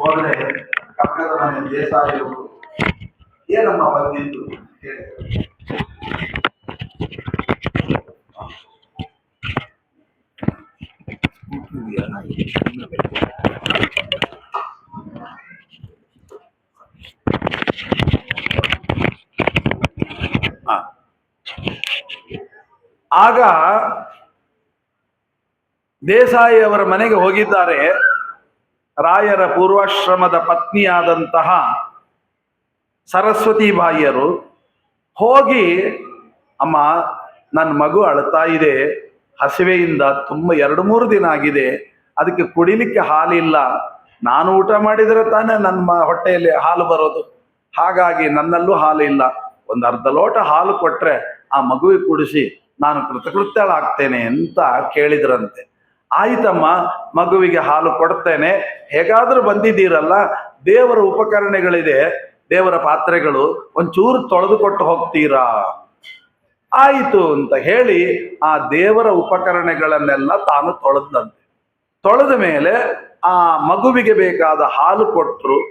ಹೋದ್ರೆ ಪಕ್ಕದ ಮನೆ ದೇಸಾಯಿಗಳು ಏನಮ್ಮ ಬಂದಿದ್ದು ಕೇಳಿದ್ರು. ಆಗ ದೇಸಾಯಿಯವರ ಮನೆಗೆ ಹೋಗಿದ್ದಾರೆ. ರಾಯರ ಪೂರ್ವಾಶ್ರಮದ ಪತ್ನಿಯಾದಂತಹ ಸರಸ್ವತಿ ಬಾಯಿಯರು ಹೋಗಿ, ಅಮ್ಮ ನನ್ನ ಮಗು ಅಳ್ತಾ ಇದೆ, ಹಸಿವೆಯಿಂದ ತುಂಬ 2-3 ದಿನ ಆಗಿದೆ, ಅದಕ್ಕೆ ಕುಡಿಲಿಕ್ಕೆ ಹಾಲಿಲ್ಲ, ನಾನು ಊಟ ಮಾಡಿದರೆ ತಾನೇ ನನ್ನ ಹೊಟ್ಟೆಯಲ್ಲಿ ಹಾಲು ಬರೋದು, ಹಾಗಾಗಿ ನನ್ನಲ್ಲೂ ಹಾಲು ಇಲ್ಲ, ಒಂದು ಅರ್ಧ ಲೋಟ ಹಾಲು ಕೊಟ್ರೆ ಆ ಮಗುವಿಗೆ ಕುಡಿಸಿ ನಾನು ಕೃತಕೃತ್ಯಳಾಗ್ತೇನೆ ಅಂತ ಕೇಳಿದ್ರಂತೆ. ಆಯ್ತಮ್ಮ, ಮಗುವಿಗೆ ಹಾಲು ಕೊಡ್ತೇನೆ, ಹೇಗಾದ್ರೂ ಬಂದಿದ್ದೀರಲ್ಲ, ದೇವರ ಉಪಕರಣಗಳಿದೆ, ದೇವರ ಪಾತ್ರೆಗಳು, ಒಂಚೂರು ತೊಳೆದು ಕೊಟ್ಟು ಹೋಗ್ತೀರಾ? ಆಯಿತು ಅಂತ ಹೇಳಿ ಆ ದೇವರ ಉಪಕರಣಗಳನ್ನೆಲ್ಲ ತಾನು ತೊಳೆದಂತೆ. ತೊಳೆದ ಮೇಲೆ ಆ ಮಗುವಿಗೆ ಬೇಕಾದ ಹಾಲು ಕೊಟ್ಟರು.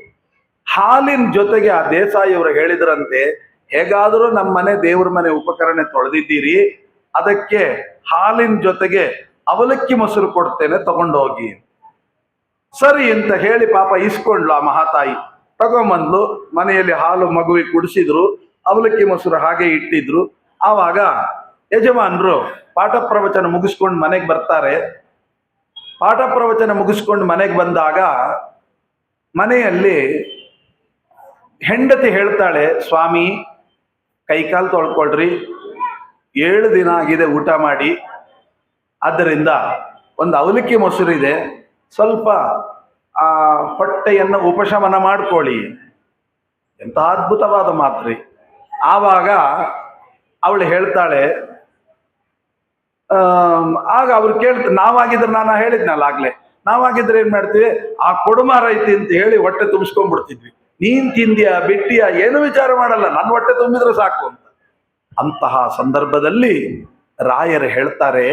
ಹಾಲಿನ ಜೊತೆಗೆ ಆ ದೇಸಾಯಿಯವರು ಹೇಳಿದ್ರಂತೆ, ಹೇಗಾದರೂ ನಮ್ಮ ಮನೆ ದೇವ್ರ ಮನೆ ಉಪಕರಣ ತೊಳೆದಿದ್ದೀರಿ, ಅದಕ್ಕೆ ಹಾಲಿನ ಜೊತೆಗೆ ಅವಲಕ್ಕಿ ಮೊಸರು ಕೊಡ್ತೇನೆ, ತಗೊಂಡೋಗಿ. ಸರಿ ಅಂತ ಹೇಳಿ ಪಾಪ ಇಸ್ಕೊಂಡ್ಲು ಆ ಮಹಾತಾಯಿ. ತಗೊಂಬಂದ್ಲು, ಮನೆಯಲ್ಲಿ ಹಾಲು ಮಗುವಿಗೆ ಕುಡಿಸಿದ್ರು, ಅವಲಕ್ಕಿ ಮೊಸರು ಹಾಗೆ ಇಟ್ಟಿದ್ರು. ಆವಾಗ ಯಜಮಾನರು ಪಾಠ ಪ್ರವಚನ ಮುಗಿಸ್ಕೊಂಡು ಮನೆಗೆ ಬರ್ತಾರೆ. ಪಾಠ ಪ್ರವಚನ ಮುಗಿಸ್ಕೊಂಡು ಮನೆಗೆ ಬಂದಾಗ ಮನೆಯಲ್ಲಿ ಹೆಂಡತಿ ಹೇಳ್ತಾಳೆ, ಸ್ವಾಮಿ ಕೈಕಾಲು ತೊಳ್ಕೊಳ್ರಿ, 7 ದಿನ ಆಗಿದೆ ಊಟ ಮಾಡಿ, ಆದ್ದರಿಂದ ಒಂದು ಅವಲಕ್ಕಿ ಮೊಸರಿದೆ, ಸ್ವಲ್ಪ ಆ ಹೊಟ್ಟೆಯನ್ನು ಉಪಶಮನ ಮಾಡ್ಕೊಳ್ಳಿ. ಎಂಥ ಅದ್ಭುತವಾದ ಮಾತ್ರಿ. ಆವಾಗ ಅವಳು ಹೇಳ್ತಾಳೆ, ಆಗ ಅವ್ರು ಕೇಳ್ತಾರೆ, ನಾವಾಗಿದ್ರೆ, ನಾನು ಹೇಳಿದ್ನಲ್ಲ ಆಗ್ಲೇ, ನಾವಾಗಿದ್ರೆ ಏನ್ ಮಾಡ್ತೀವಿ, ಆ ಕೊಡುಮಾರ ಐತಿ ಅಂತ ಹೇಳಿ ಹೊಟ್ಟೆ ತುಂಬಿಸ್ಕೊಂಡ್ಬಿಡ್ತಿದ್ವಿ. ನೀನ್ ತಿಂದ್ಯಾ ಬಿಟ್ಟಿಯಾ ಏನು ವಿಚಾರ ಮಾಡಲ್ಲ, ನನ್ನ ಹೊಟ್ಟೆ ತುಂಬಿದ್ರೆ ಸಾಕು ಅಂತ. ಅಂತಹ ಸಂದರ್ಭದಲ್ಲಿ ರಾಯರು ಹೇಳ್ತಾರೆ,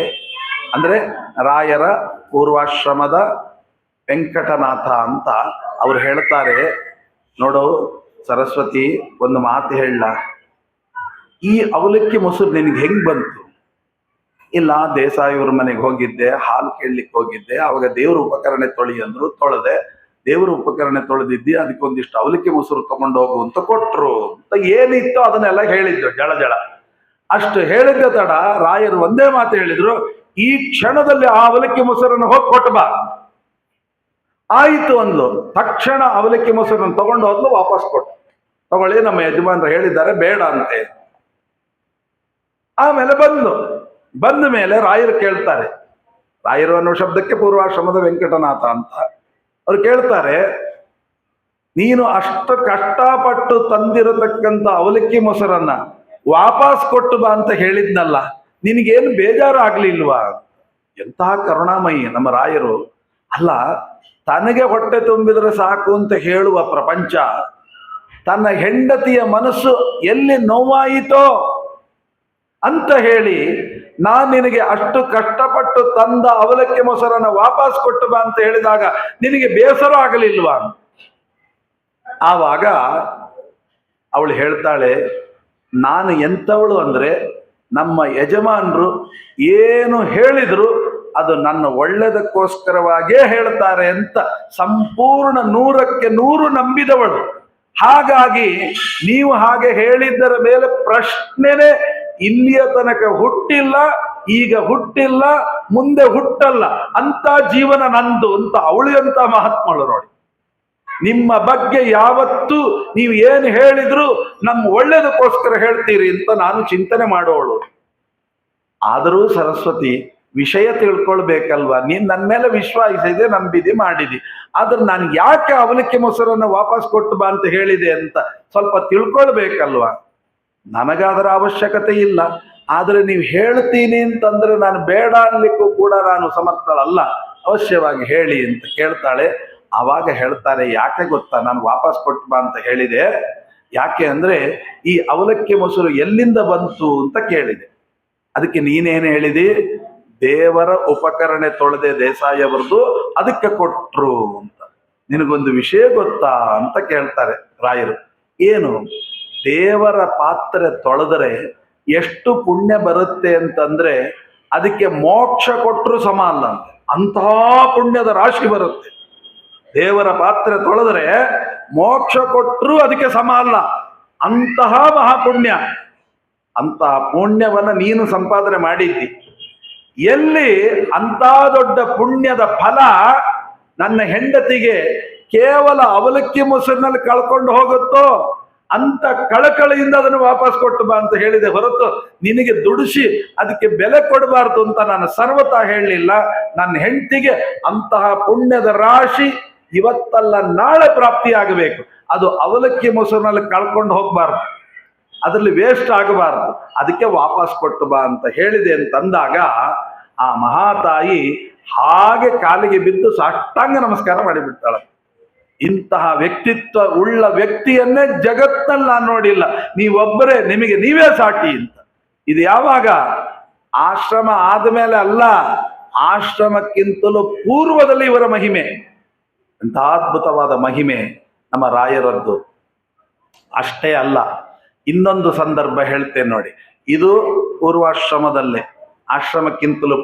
ಅಂದ್ರೆ ರಾಯರ ಪೂರ್ವಾಶ್ರಮದ ವೆಂಕಟನಾಥ ಅಂತ ಅವ್ರು ಹೇಳ್ತಾರೆ, ನೋಡು ಸರಸ್ವತಿ, ಒಂದು ಮಾತು ಹೇಳ, ಈ ಅವಲಕ್ಕಿ ಮೊಸರು ನಿನಗೆ ಹೆಂಗ್ ಬಂತು? ಇಲ್ಲ, ದೇಸಾಯಿಯವ್ರ ಮನೆಗೆ ಹೋಗಿದ್ದೆ, ಹಾಲು ಕೇಳಲಿಕ್ಕೆ ಹೋಗಿದ್ದೆ, ಅವಾಗ ದೇವ್ರ ಉಪಕರಣ ತೊಳಿ ಅಂದ್ರು, ತೊಳೆದೆ, ದೇವ್ರ ಉಪಕರಣ ತೊಳೆದಿದ್ದಿ, ಅದಕ್ಕೊಂದಿಷ್ಟು ಅವಲಕ್ಕಿ ಮೊಸರು ತಗೊಂಡು ಹೋಗು ಅಂತ ಕೊಟ್ರು ಅಂತ ಏನಿತ್ತು ಅದನ್ನೆಲ್ಲ ಹೇಳಿದ್ರು ಜಳ ಜಳ. ಅಷ್ಟು ಹೇಳಿದ್ದ ತಡ ರಾಯರು ಒಂದೇ ಮಾತು ಹೇಳಿದ್ರು, ಈ ಕ್ಷಣದಲ್ಲಿ ಆ ಅವಲಕ್ಕಿ ಮೊಸರನ್ನು ಹೋಗಿ ಕೊಟ್ಟು ಬಾ. ಆಯಿತು ಅಂದ್ಲು. ತಕ್ಷಣ ಅವಲಕ್ಕಿ ಮೊಸರನ್ನು ತಗೊಂಡು ಹೋದ್ಲು, ವಾಪಸ್ ಕೊಟ್ಟು, ತಗೊಳ್ಳಿ ನಮ್ಮ ಯಜಮಾನರು ಹೇಳಿದ್ದಾರೆ ಬೇಡ ಅಂತೆ. ಆಮೇಲೆ ಬಂದ ಮೇಲೆ ರಾಯರು ಕೇಳ್ತಾರೆ, ರಾಯರು ಅನ್ನೋ ಶಬ್ದಕ್ಕೆ ಪೂರ್ವಾಶ್ರಮದ ವೆಂಕಟನಾಥ ಅಂತ ಅವ್ರು ಕೇಳ್ತಾರೆ, ನೀನು ಅಷ್ಟು ಕಷ್ಟಪಟ್ಟು ತಂದಿರತಕ್ಕಂಥ ಅವಲಕ್ಕಿ ಮೊಸರನ್ನ ವಾಪಸ್ ಕೊಟ್ಟು ಬಾ ಅಂತ ಹೇಳಿದ್ನಲ್ಲ, ನಿನಗೇನು ಬೇಜಾರು ಆಗ್ಲಿಲ್ವಾ? ಎಂತಹ ಕರುಣಾಮಯಿ ನಮ್ಮ ರಾಯರು. ಅಲ್ಲ, ತನಗೆ ಹೊಟ್ಟೆ ತುಂಬಿದ್ರೆ ಸಾಕು ಅಂತ ಹೇಳುವ ಪ್ರಪಂಚ, ತನ್ನ ಹೆಂಡತಿಯ ಮನಸ್ಸು ಎಲ್ಲಿ ನೋವಾಯಿತೋ ಅಂತ ಹೇಳಿ, ನಾನ್ ನಿನಗೆ ಅಷ್ಟು ಕಷ್ಟಪಟ್ಟು ತಂದ ಅವಲಕ್ಕಿ ಮೊಸರನ್ನ ವಾಪಸ್ ಕೊಟ್ಟು ಬಾ ಅಂತ ಹೇಳಿದಾಗ ನಿನಗೆ ಬೇಸರ ಆಗಲಿಲ್ವಾ? ಆವಾಗ ಅವಳು ಹೇಳ್ತಾಳೆ, ನಾನು ಎಂಥವಳು ಅಂದ್ರೆ, ನಮ್ಮ ಯಜಮಾನರು ಏನು ಹೇಳಿದ್ರು ಅದು ನನ್ನ ಒಳ್ಳೆದಕ್ಕೋಸ್ಕರವಾಗೇ ಹೇಳ್ತಾರೆ ಅಂತ ಸಂಪೂರ್ಣ 100ಕ್ಕೆ 100 ನಂಬಿದವಳು. ಹಾಗಾಗಿ ನೀವು ಹಾಗೆ ಹೇಳಿದ್ದರ ಮೇಲೆ ಪ್ರಶ್ನೆನೇ ಇಲ್ಲಿಯ ತನಕ ಹುಟ್ಟಿಲ್ಲ, ಈಗ ಹುಟ್ಟಿಲ್ಲ, ಮುಂದೆ ಹುಟ್ಟಲ್ಲ ಅಂತ ಜೀವನ ನಂದು ಅಂತ ಅವಳು ಎಂತ ಮಹಾತ್ಮಳು ನೋಡಿ. ನಿಮ್ಮ ಬಗ್ಗೆ ಯಾವತ್ತೂ ನೀವು ಏನು ಹೇಳಿದ್ರು ನಮ್ಮ ಒಳ್ಳೇದಕ್ಕೋಸ್ಕರ ಹೇಳ್ತೀರಿ ಅಂತ ನಾನು ಚಿಂತನೆ ಮಾಡೋಳು. ಆದರೂ ಸರಸ್ವತಿ, ವಿಷಯ ತಿಳ್ಕೊಳ್ಬೇಕಲ್ವಾ, ನೀನ್ ನನ್ನ ಮೇಲೆ ವಿಶ್ವಾಸಿದೆ, ನಂಬಿದೆ, ಮಾಡಿದಿ, ಆದ್ರೆ ನಾನು ಯಾಕೆ ಅವಲಕ್ಕಿ ಮೊಸರನ್ನು ವಾಪಸ್ ಕೊಟ್ಟು ಬಾ ಅಂತ ಹೇಳಿದೆ ಅಂತ ಸ್ವಲ್ಪ ತಿಳ್ಕೊಳ್ಬೇಕಲ್ವಾ? ನನಗಾದರ ಅವಶ್ಯಕತೆ ಇಲ್ಲ, ಆದ್ರೆ ನೀವು ಹೇಳ್ತೀನಿ ಅಂತಂದ್ರೆ ನಾನು ಬೇಡ ಅನ್ಲಿಕ್ಕೂ ಕೂಡ ನಾನು ಸಮರ್ಥಳಲ್ಲ, ಅವಶ್ಯವಾಗಿ ಹೇಳಿ ಅಂತ ಕೇಳ್ತಾಳೆ. ಆವಾಗ ಹೇಳ್ತಾರೆ, ಯಾಕೆ ಗೊತ್ತಾ ನಾನು ವಾಪಸ್ ಕೊಟ್ಟು ಬಾ ಅಂತ ಹೇಳಿದೆ? ಯಾಕೆ ಅಂದ್ರೆ ಈ ಅವಲಕ್ಕಿ ಮೊಸರು ಎಲ್ಲಿಂದ ಬಂತು ಅಂತ ಕೇಳಿದೆ. ಅದಕ್ಕೆ ನೀನೇನು ಹೇಳಿದಿ? ದೇವರ ಉಪಕರಣೆ ತೊಳೆದೆ ದೇಸಾಯಿಯವರದು, ಅದಕ್ಕೆ ಕೊಟ್ರು ಅಂತ. ನಿನಗೊಂದು ವಿಷಯ ಗೊತ್ತಾ ಅಂತ ಕೇಳ್ತಾರೆ ರಾಯರು. ಏನು? ದೇವರ ಪಾತ್ರೆ ತೊಳೆದರೆ ಎಷ್ಟು ಪುಣ್ಯ ಬರುತ್ತೆ ಅಂತಂದ್ರೆ ಅದಕ್ಕೆ ಮೋಕ್ಷ ಕೊಟ್ಟರು ಸಮ ಅಲ್ಲ ಅಂತ. ಅಂತಹ ಪುಣ್ಯದ ರಾಶಿ ಬರುತ್ತೆ. ದೇವರ ಪಾತ್ರೆ ತೊಳೆದರೆ ಮೋಕ್ಷ ಕೊಟ್ಟರು ಅದಕ್ಕೆ ಸಮ ಅಲ್ಲ, ಅಂತಹ ಮಹಾಪುಣ್ಯ. ಅಂತಹ ಪುಣ್ಯವನ್ನ ನೀನು ಸಂಪಾದನೆ ಮಾಡಿದ್ದಿ. ಎಲ್ಲಿ ಅಂತ ದೊಡ್ಡ ಪುಣ್ಯದ ಫಲ ನನ್ನ ಹೆಂಡತಿಗೆ ಕೇವಲ ಅವಲಕ್ಕಿ ಮೊಸರಿನಲ್ಲಿ ಕಳ್ಕೊಂಡು ಹೋಗುತ್ತೋ ಅಂತ ಕಳಕಳಿಯಿಂದ ಅದನ್ನು ವಾಪಸ್ ಕೊಟ್ಟು ಬಾ ಅಂತ ಹೇಳಿದೆ ಹೊರತು ನಿನಗೆ ದುಡಿಸಿ ಅದಕ್ಕೆ ಬೆಲೆ ಕೊಡಬಾರ್ದು ಅಂತ ನಾನು ಸರ್ವತಾ ಹೇಳಲಿಲ್ಲ. ನನ್ನ ಹೆಂಡತಿಗೆ ಅಂತಹ ಪುಣ್ಯದ ರಾಶಿ ಇವತ್ತಲ್ಲ ನಾಳೆ ಪ್ರಾಪ್ತಿಯಾಗಬೇಕು. ಅದು ಅವಲಕ್ಕಿ ಮೊಸರಿನಲ್ಲಿ ಕಳ್ಕೊಂಡು ಹೋಗ್ಬಾರ್ದು, ಅದರಲ್ಲಿ ವೇಸ್ಟ್ ಆಗಬಾರ್ದು, ಅದಕ್ಕೆ ವಾಪಸ್ ಕೊಟ್ಟು ಬಾ ಅಂತ ಹೇಳಿದೆ ಅಂತಂದಾಗ ಆ ಮಹಾತಾಯಿ ಹಾಗೆ ಕಾಲಿಗೆ ಬಿದ್ದು ಸಾಷ್ಟಾಂಗ ನಮಸ್ಕಾರ ಮಾಡಿಬಿಡ್ತಾಳೆ. ಇಂತಹ ವ್ಯಕ್ತಿತ್ವ ಉಳ್ಳ ವ್ಯಕ್ತಿಯನ್ನೇ ಜಗತ್ನಲ್ಲಿ ನಾನು ನೋಡಿಲ್ಲ, ನೀವೊಬ್ಬರೇ, ನಿಮಗೆ ನೀವೇ ಸಾಟಿ ಅಂತ. ಇದು ಯಾವಾಗ? ಆಶ್ರಮ ಆದಮೇಲೆ ಅಲ್ಲ, ಆಶ್ರಮಕ್ಕಿಂತಲೂ ಪೂರ್ವದಲ್ಲಿ ಇವರ ಮಹಿಮೆ. ಅಂತ ಅದ್ಭುತವಾದ ಮಹಿಮೆ ನಮ್ಮ ರಾಯರದ್ದು. ಅಷ್ಟೇ ಅಲ್ಲ, ಇನ್ನೊಂದು ಸಂದರ್ಭ ಹೇಳ್ತೇನೆ ನೋಡಿ. ಇದು ಪೂರ್ವಾಶ್ರಮದಲ್ಲೇ, ಆಶ್ರಮಕ್ಕಿಂತಲೂ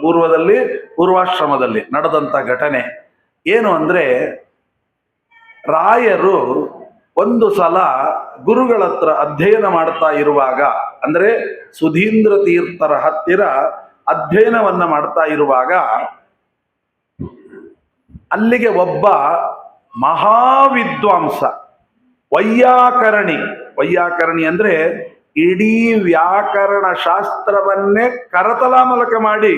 ಪೂರ್ವಾಶ್ರಮದಲ್ಲಿ ನಡೆದಂತ ಘಟನೆ. ಏನು ಅಂದ್ರೆ, ರಾಯರು ಒಂದು ಸಲ ಗುರುಗಳ ಹತ್ರ ಅಧ್ಯಯನ ಮಾಡ್ತಾ ಇರುವಾಗ, ಅಂದ್ರೆ ಸುಧೀಂದ್ರ ತೀರ್ಥರ ಹತ್ತಿರ ಅಧ್ಯಯನವನ್ನ ಮಾಡ್ತಾ ಇರುವಾಗ ಅಲ್ಲಿಗೆ ಒಬ್ಬ ಮಹಾವಿದ್ವಾಂಸ, ವೈಯಾಕರಣಿ ಅಂದ್ರೆ ಇಡೀ ವ್ಯಾಕರಣ ಶಾಸ್ತ್ರವನ್ನೇ ಕರತಲಾಮಲಕ ಮಾಡಿ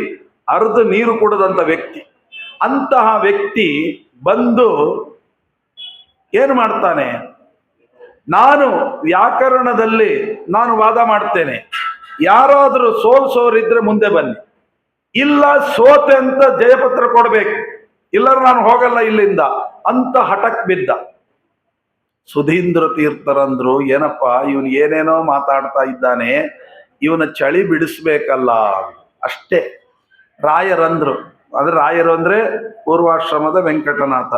ಅರ್ಧ ನೀರು ಕುಡದಂತ ವ್ಯಕ್ತಿ. ಅಂತಹ ವ್ಯಕ್ತಿ ಬಂದು ಏನು ಮಾಡ್ತಾನೆ? ನಾನು ವ್ಯಾಕರಣದಲ್ಲಿ ನಾನು ವಾದ ಮಾಡ್ತೇನೆ, ಯಾರಾದರೂ ಸೋಲ್ಸೋರಿದ್ರೆ ಮುಂದೆ ಬನ್ನಿ, ಇಲ್ಲ ಸೋತೆ ಅಂತ ಜಯಪತ್ರ ಕೊಡ್ಬೇಕು, ಇಲ್ಲರ ನಾನು ಹೋಗಲ್ಲ ಇಲ್ಲಿಂದ ಅಂತ ಹಠಕ್ ಬಿದ್ದ. ಸುಧೀಂದ್ರ ತೀರ್ಥರಂದ್ರು, ಏನಪ್ಪ ಇವನು ಏನೇನೋ ಮಾತಾಡ್ತಾ ಇದ್ದಾನೆ, ಇವನ ಚಳಿ ಬಿಡಿಸ್ಬೇಕಲ್ಲ ಅಷ್ಟೇ. ರಾಯರಂದ್ರು, ಅದ್ರ ರಾಯರು ಅಂದ್ರೆ ಪೂರ್ವಾಶ್ರಮದ ವೆಂಕಟನಾಥ,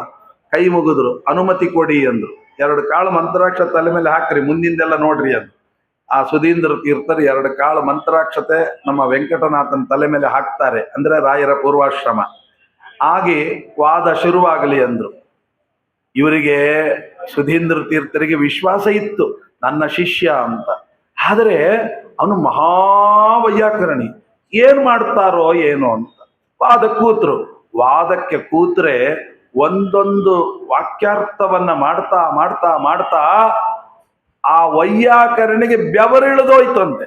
ಕೈ ಮುಗಿದ್ರು, ಅನುಮತಿ ಕೊಡಿ ಅಂದ್ರು. 2 ಕಾಳು ಮಂತ್ರಾಕ್ಷತೆ ತಲೆ ಮೇಲೆ ಹಾಕ್ರಿ, ಮುಂದಿಂದೆಲ್ಲ ನೋಡ್ರಿ ಅಂದ್ರು. ಆ ಸುಧೀಂದ್ರ ತೀರ್ಥರು 2 ಕಾಳು ಮಂತ್ರಾಕ್ಷತೆ ನಮ್ಮ ವೆಂಕಟನಾಥನ ತಲೆ ಮೇಲೆ ಹಾಕ್ತಾರೆ, ಅಂದ್ರೆ ರಾಯರ ಪೂರ್ವಾಶ್ರಮ. ಹಾಗೆ ವಾದ ಶುರುವಾಗಲಿ ಅಂದ್ರು. ಇವರಿಗೆ ಸುಧೀಂದ್ರ ತೀರ್ಥರಿಗೆ ವಿಶ್ವಾಸ ಇತ್ತು, ನನ್ನ ಶಿಷ್ಯ ಅಂತ. ಆದರೆ ಅವನು ಮಹಾವೈಯಾಕರಣಿ, ಏನ್ ಮಾಡ್ತಾರೋ ಏನೋ ಅಂತ ವಾದಕ್ಕೆ ಕೂತ್ರೆ ಒಂದೊಂದು ವಾಕ್ಯಾರ್ಥವನ್ನ ಮಾಡ್ತಾ ಮಾಡ್ತಾ ಮಾಡ್ತಾ ಆ ವೈಯಾಕರಣಿಗೆ ಬೆವರಿಳಿದೋಯ್ತಂತೆ.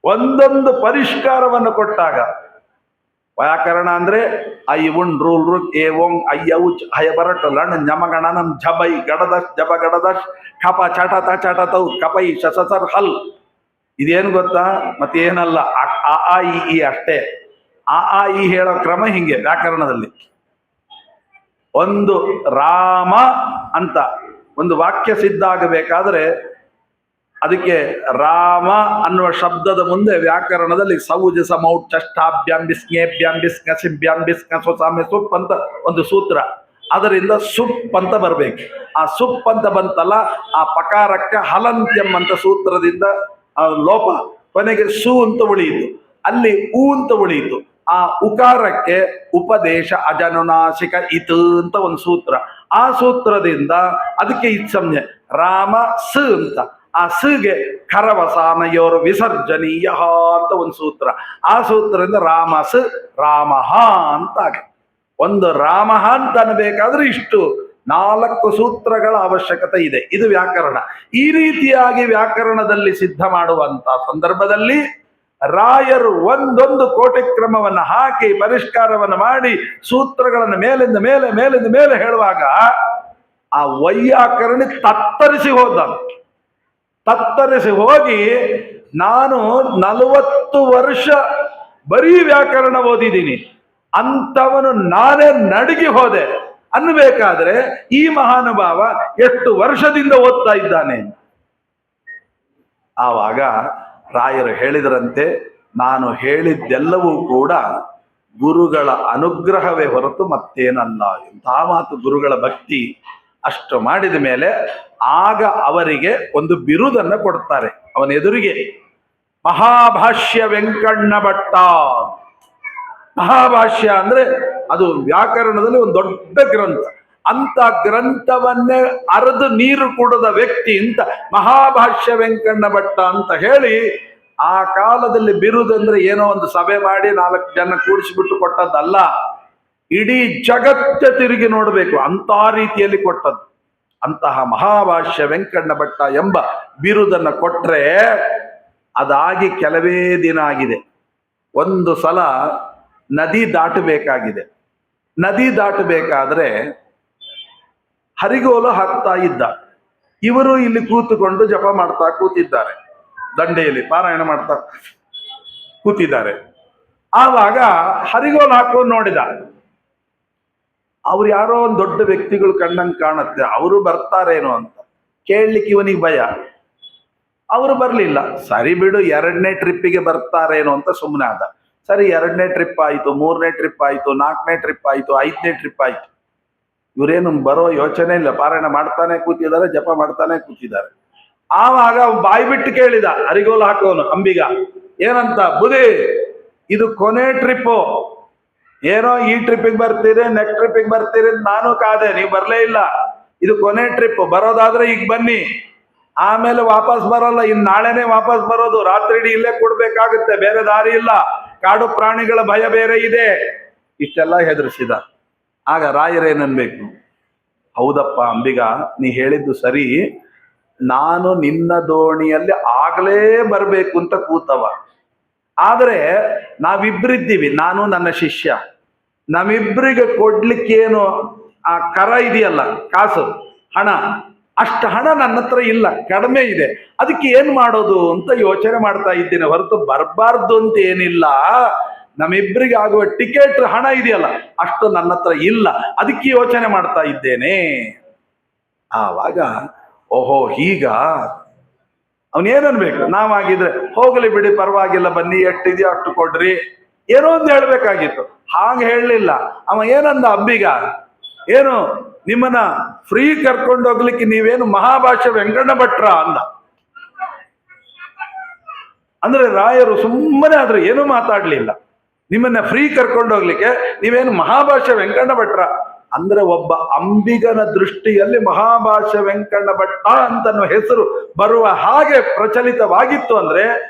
ಒಂದೊಂದು ಪರಿಷ್ಕಾರವನ್ನು ಕೊಟ್ಟಾಗ, ವ್ಯಾಕರಣ ಅಂದ್ರೆ ಐ ಉಣ್ ರೂಲ್ ರುಕ್ ಏ ಓಂಗ್ ಅಯ್ಯೌಚ್ ಹಯಬರಟ್ ಲಣ್ ಜಮಗಣನಂ ಝಬೈ ಗಡದಶ್ ಜಬ ಗಡದಶ್ ಖಪ ಚಟತ ಚಟತೌ ಕಪೈ ಶಸಸರ್ ಹಲ್. ಇದೇನು ಗೊತ್ತಾ? ಮತ್ತೇನಲ್ಲ, ಆ ಈ ಅಷ್ಟೇ. ಆ ಈ ಹೇಳೋ ಕ್ರಮ ಹಿಂಗೆ ವ್ಯಾಕರಣದಲ್ಲಿ. ಒಂದು ರಾಮ ಅಂತ ಒಂದು ವಾಕ್ಯ ಸಿದ್ಧ ಆಗಬೇಕಾದ್ರೆ ಅದಕ್ಕೆ ರಾಮ ಅನ್ನುವ ಶಬ್ದದ ಮುಂದೆ ವ್ಯಾಕರಣದಲ್ಲಿ ಸೌಜ ಸಮೌಟ್ ಚಷ್ಟಾಭ್ಯಾಂ ಬಿಸ್ನೇಭ್ಯಾಂ ಬಿಸ್ಕ ಸಿಭ್ಯಾಂ ಬಿಸ್ಕ ಸ್ವಸಾಮ್ಯ ಸುಪ್ ಅಂತ ಒಂದು ಸೂತ್ರ, ಅದರಿಂದ ಸುಪ್ ಅಂತ ಬರ್ಬೇಕು. ಆ ಸುಪ್ ಅಂತ ಬಂತಲ್ಲ, ಆ ಪಕಾರಕ್ಕೆ ಹಲಂತ್ಯಂ ಅಂತ ಸೂತ್ರದಿಂದ ಲೋಪ, ಕೊನೆಗೆ ಸು ಅಂತ ಉಳಿಯಿತು, ಅಲ್ಲಿ ಊ ಅಂತ ಉಳಿಯಿತು. ಆ ಉಕಾರಕ್ಕೆ ಉಪದೇಶ ಅಜನುನಾಸಿಕ ಇತ್ ಅಂತ ಒಂದು ಸೂತ್ರ, ಆ ಸೂತ್ರದಿಂದ ಅದಕ್ಕೆ ಇತ್ಸಂಜ್ಞೆ ರಾಮ ಸ ಅಂತ, ಆ ಸಗೆ ಖರವಸಾನಯೋರ್ ವಿಸರ್ಜನೀಯ ಅಂತ ಒಂದು ಸೂತ್ರ, ಆ ಸೂತ್ರದಿಂದ ರಾಮಸ್ ರಾಮಃ ಅಂತ ಆಗ. ಒಂದು ರಾಮಃ ಅಂತ ಅನ್ಬೇಕಾದ್ರೆ ಇಷ್ಟು 4 ಸೂತ್ರಗಳ ಅವಶ್ಯಕತೆ ಇದೆ. ಇದು ವ್ಯಾಕರಣ. ಈ ರೀತಿಯಾಗಿ ವ್ಯಾಕರಣದಲ್ಲಿ ಸಿದ್ಧ ಮಾಡುವಂತ ಸಂದರ್ಭದಲ್ಲಿ ರಾಯರು ಒಂದೊಂದು ಕೋಟಿ ಕ್ರಮವನ್ನು ಹಾಕಿ ಪರಿಷ್ಕಾರವನ್ನು ಮಾಡಿ ಸೂತ್ರಗಳನ್ನು ಮೇಲಿಂದ ಮೇಲೆ ಹೇಳುವಾಗ ಆ ವೈಯಾಕರಣಿ ತತ್ತರಿಸಿ ಹೋಗಿ, ನಾನು 40 ವರ್ಷ ಬರೀ ವ್ಯಾಕರಣ ಓದಿದ್ದೀನಿ, ಅಂತವನು ನಾನೇ ನಡುಗಿ ಹೋದೆ ಅನ್ನಬೇಕಾದ್ರೆ ಈ ಮಹಾನುಭಾವ ಎಷ್ಟು ವರ್ಷದಿಂದ ಓದ್ತಾ ಇದ್ದಾನೆ. ಆವಾಗ ರಾಯರು ಹೇಳಿದರಂತೆ, ನಾನು ಹೇಳಿದ್ದೆಲ್ಲವೂ ಕೂಡ ಗುರುಗಳ ಅನುಗ್ರಹವೇ ಹೊರತು ಮತ್ತೇನಲ್ಲ. ಎಂತಹ ಮಾತು ಗುರುಗಳ ಭಕ್ತಿ. ಅಷ್ಟು ಮಾಡಿದ ಮೇಲೆ ಆಗ ಅವರಿಗೆ ಒಂದು ಬಿರುದನ್ನ ಕೊಡ್ತಾರೆ. ಅವನ ಎದುರಿಗೆ ಮಹಾಭಾಷ್ಯ ವೆಂಕಣ್ಣ ಭಟ್ಟ. ಮಹಾಭಾಷ್ಯ ಅಂದ್ರೆ ಅದು ವ್ಯಾಕರಣದಲ್ಲಿ ಒಂದು ದೊಡ್ಡ ಗ್ರಂಥ. ಅಂತ ಗ್ರಂಥವನ್ನೇ ಅರೆದು ನೀರು ಕುಡದ ವ್ಯಕ್ತಿ ಅಂತ ಮಹಾಭಾಷ್ಯ ವೆಂಕಣ್ಣ ಭಟ್ಟ ಅಂತ ಹೇಳಿ, ಆ ಕಾಲದಲ್ಲಿ ಬಿರುದಂದ್ರೆ ಏನೋ ಒಂದು ಸಭೆ ಮಾಡಿ 4 ಜನ ಕೂಡಿಸಿಬಿಟ್ಟು ಕೊಟ್ಟದ್ದಲ್ಲ, ಇಡೀ ಜಗತ್ತೇ ತಿರುಗಿ ನೋಡಬೇಕು ಅಂತ ರೀತಿಯಲ್ಲಿ ಕೊಟ್ಟದ್ದು. ಅಂತಹ ಮಹಾಭಾಷ್ಯ ವೆಂಕಣ್ಣ ಭಟ್ಟ ಎಂಬ ಬಿರುದನ್ನ ಕೊಟ್ರೆ, ಅದಾಗಿ ಕೆಲವೇ ದಿನ ಆಗಿದೆ. ಒಂದು ಸಲ ನದಿ ದಾಟಬೇಕಾಗಿದೆ. ನದಿ ದಾಟಬೇಕಾದ್ರೆ ಹರಿಗೋಲು ಹಾಕ್ತಾ ಇದ್ದ. ಇವರು ಇಲ್ಲಿ ಕೂತುಕೊಂಡು ಜಪ ಮಾಡ್ತಾ ಕೂತಿದ್ದಾರೆ, ದಂಡೆಯಲ್ಲಿ ಪಾರಾಯಣ ಮಾಡ್ತಾ ಕೂತಿದ್ದಾರೆ. ಆವಾಗ ಹರಿಗೋಲು ಹಾಕೊಂಡು ನೋಡಿದ. ಅವ್ರು ಯಾರೋ ಒಂದು ದೊಡ್ಡ ವ್ಯಕ್ತಿಗಳು ಕಂಡಂಗೆ ಕಾಣುತ್ತೆ, ಅವರು ಬರ್ತಾರೇನೋ ಅಂತ ಕೇಳಲಿಕ್ಕೆ ಇವನಿಗೆ ಭಯ. ಅವರು ಬರಲಿಲ್ಲ. ಸರಿ ಬಿಡು, 2ನೇ ಟ್ರಿಪ್ಪಿಗೆ ಬರ್ತಾರೇನೋ ಅಂತ ಸುಮ್ಮನೆ ಆದ. ಸರಿ, 2ನೇ ಟ್ರಿಪ್ ಆಯ್ತು, 3ನೇ ಟ್ರಿಪ್ ಆಯ್ತು, 4ನೇ ಟ್ರಿಪ್ ಆಯ್ತು, 5ನೇ ಟ್ರಿಪ್ ಆಯ್ತು. ಇವರೇನು ಬರೋ ಯೋಚನೆ ಇಲ್ಲ, ಪಾರಾಯಣ ಮಾಡ್ತಾನೆ ಕೂತಿದ್ದಾರೆ, ಜಪ ಮಾಡ್ತಾನೆ ಕೂತಿದ್ದಾರೆ. ಆವಾಗ ಬಾಯಿ ಬಿಟ್ಟು ಕೇಳಿದ ಹರಿಗೋಲು ಹಾಕೋನು ಅಂಬಿಗ, ಏನಂತ? ಬುದಿ, ಇದು ಕೊನೆ ಟ್ರಿಪ್ಪು. ಏನೋ ಈ ಟ್ರಿಪ್ಪಿಗೆ ಬರ್ತೀರಿ, ನೆಕ್ಸ್ಟ್ ಟ್ರಿಪ್ಪಿಗೆ ಬರ್ತೀರಿ ನಾನು ಕಾದೆ, ನೀವು ಬರ್ಲೇ ಇಲ್ಲ. ಇದು ಕೊನೆ ಟ್ರಿಪ್. ಬರೋದಾದ್ರೆ ಈಗ ಬನ್ನಿ, ಆಮೇಲೆ ವಾಪಸ್ ಬರಲ್ಲ. ನಾಳೆನೆ ವಾಪಸ್ ಬರೋದು. ರಾತ್ರಿ ಇಡೀ ಇಲ್ಲೇ ಕೊಡ್ಬೇಕಾಗುತ್ತೆ, ಬೇರೆ ದಾರಿ ಇಲ್ಲ. ಕಾಡು ಪ್ರಾಣಿಗಳ ಭಯ ಬೇರೆ ಇದೆ. ಇಷ್ಟೆಲ್ಲ ಹೆದರಿಸಿದ. ಆಗ ರಾಯರೇನನ್ಬೇಕು? ಹೌದಪ್ಪ ಅಂಬಿಗ, ನೀ ಹೇಳಿದ್ದು ಸರಿ. ನಾನು ನಿನ್ನ ದೋಣಿಯಲ್ಲಿ ಆಗ್ಲೇ ಬರ್ಬೇಕು ಅಂತ ಕೂತವ. ಆದ್ರೆ ನಾವಿಬ್ರಿದ್ದೀವಿ, ನಾನು ನನ್ನ ಶಿಷ್ಯ. ನಮ್ಮಿಬ್ರಿಗೆ ಕೊಡ್ಲಿಕ್ಕೇನು ಆ ಕರ ಇದೆಯಲ್ಲ, ಕಾಸು, ಹಣ, ಅಷ್ಟು ಹಣ ನನ್ನ ಹತ್ರ ಇಲ್ಲ, ಕಡಿಮೆ ಇದೆ. ಅದಕ್ಕೆ ಏನ್ ಮಾಡೋದು ಅಂತ ಯೋಚನೆ ಮಾಡ್ತಾ ಇದ್ದೇನೆ ಹೊರತು ಬರಬಾರ್ದು ಅಂತ ಏನಿಲ್ಲ. ನಮ್ಮಿಬ್ಬರಿಗೆ ಆಗುವ ಟಿಕೆಟ್ ಹಣ ಇದೆಯಲ್ಲ, ಅಷ್ಟು ನನ್ನ ಹತ್ರ ಇಲ್ಲ, ಅದಕ್ಕೆ ಯೋಚನೆ ಮಾಡ್ತಾ ಇದ್ದೇನೆ. ಆವಾಗ ಓಹೋ ಹೀಗ, ಅವನೇನನ್ಬೇಕು? ನಾವಾಗಿದ್ರೆ ಹೋಗಲಿ ಬಿಡಿ, ಪರವಾಗಿಲ್ಲ, ಬನ್ನಿ, ಎಷ್ಟಿದೆಯೋ ಅಷ್ಟು ಕೊಡ್ರಿ, ಏನೋ ಒಂದು ಹೇಳ್ಬೇಕಾಗಿತ್ತು. ಹಾಗೆ ಹೇಳಲಿಲ್ಲ. ಅವ ಏನಂದ ಅಂಬಿಗ, ಏನು ನಿಮ್ಮನ್ನ ಫ್ರೀ ಕರ್ಕೊಂಡು ಹೋಗ್ಲಿಕ್ಕೆ ನೀವೇನು ಮಹಾಭಾಷ್ಯ ವೆಂಕಣ್ಣ ಭಟ್ರ ಅಂದ. ಅಂದ್ರೆ ರಾಯರು ಸುಮ್ಮನೆ ಆದ್ರೆ ಏನೂ ಮಾತಾಡ್ಲಿಲ್ಲ. ನಿಮ್ಮನ್ನ ಫ್ರೀ ಕರ್ಕೊಂಡು ಹೋಗ್ಲಿಕ್ಕೆ ನೀವೇನು ಮಹಾಭಾಷ್ಯ ವೆಂಕಣ್ಣ ಭಟ್ರ ಅಂದ್ರೆ, ಒಬ್ಬ ಅಂಬಿಗನ ದೃಷ್ಟಿಯಲ್ಲಿ ಮಹಾಭಾಷ್ಯ ವೆಂಕಣ್ಣ ಭಟ್ಟ ಅಂತನೋ ಹೆಸರು ಬರುವ ಹಾಗೆ ಪ್ರಚಲಿತವಾಗಿತ್ತು ಅಂದ್ರೆ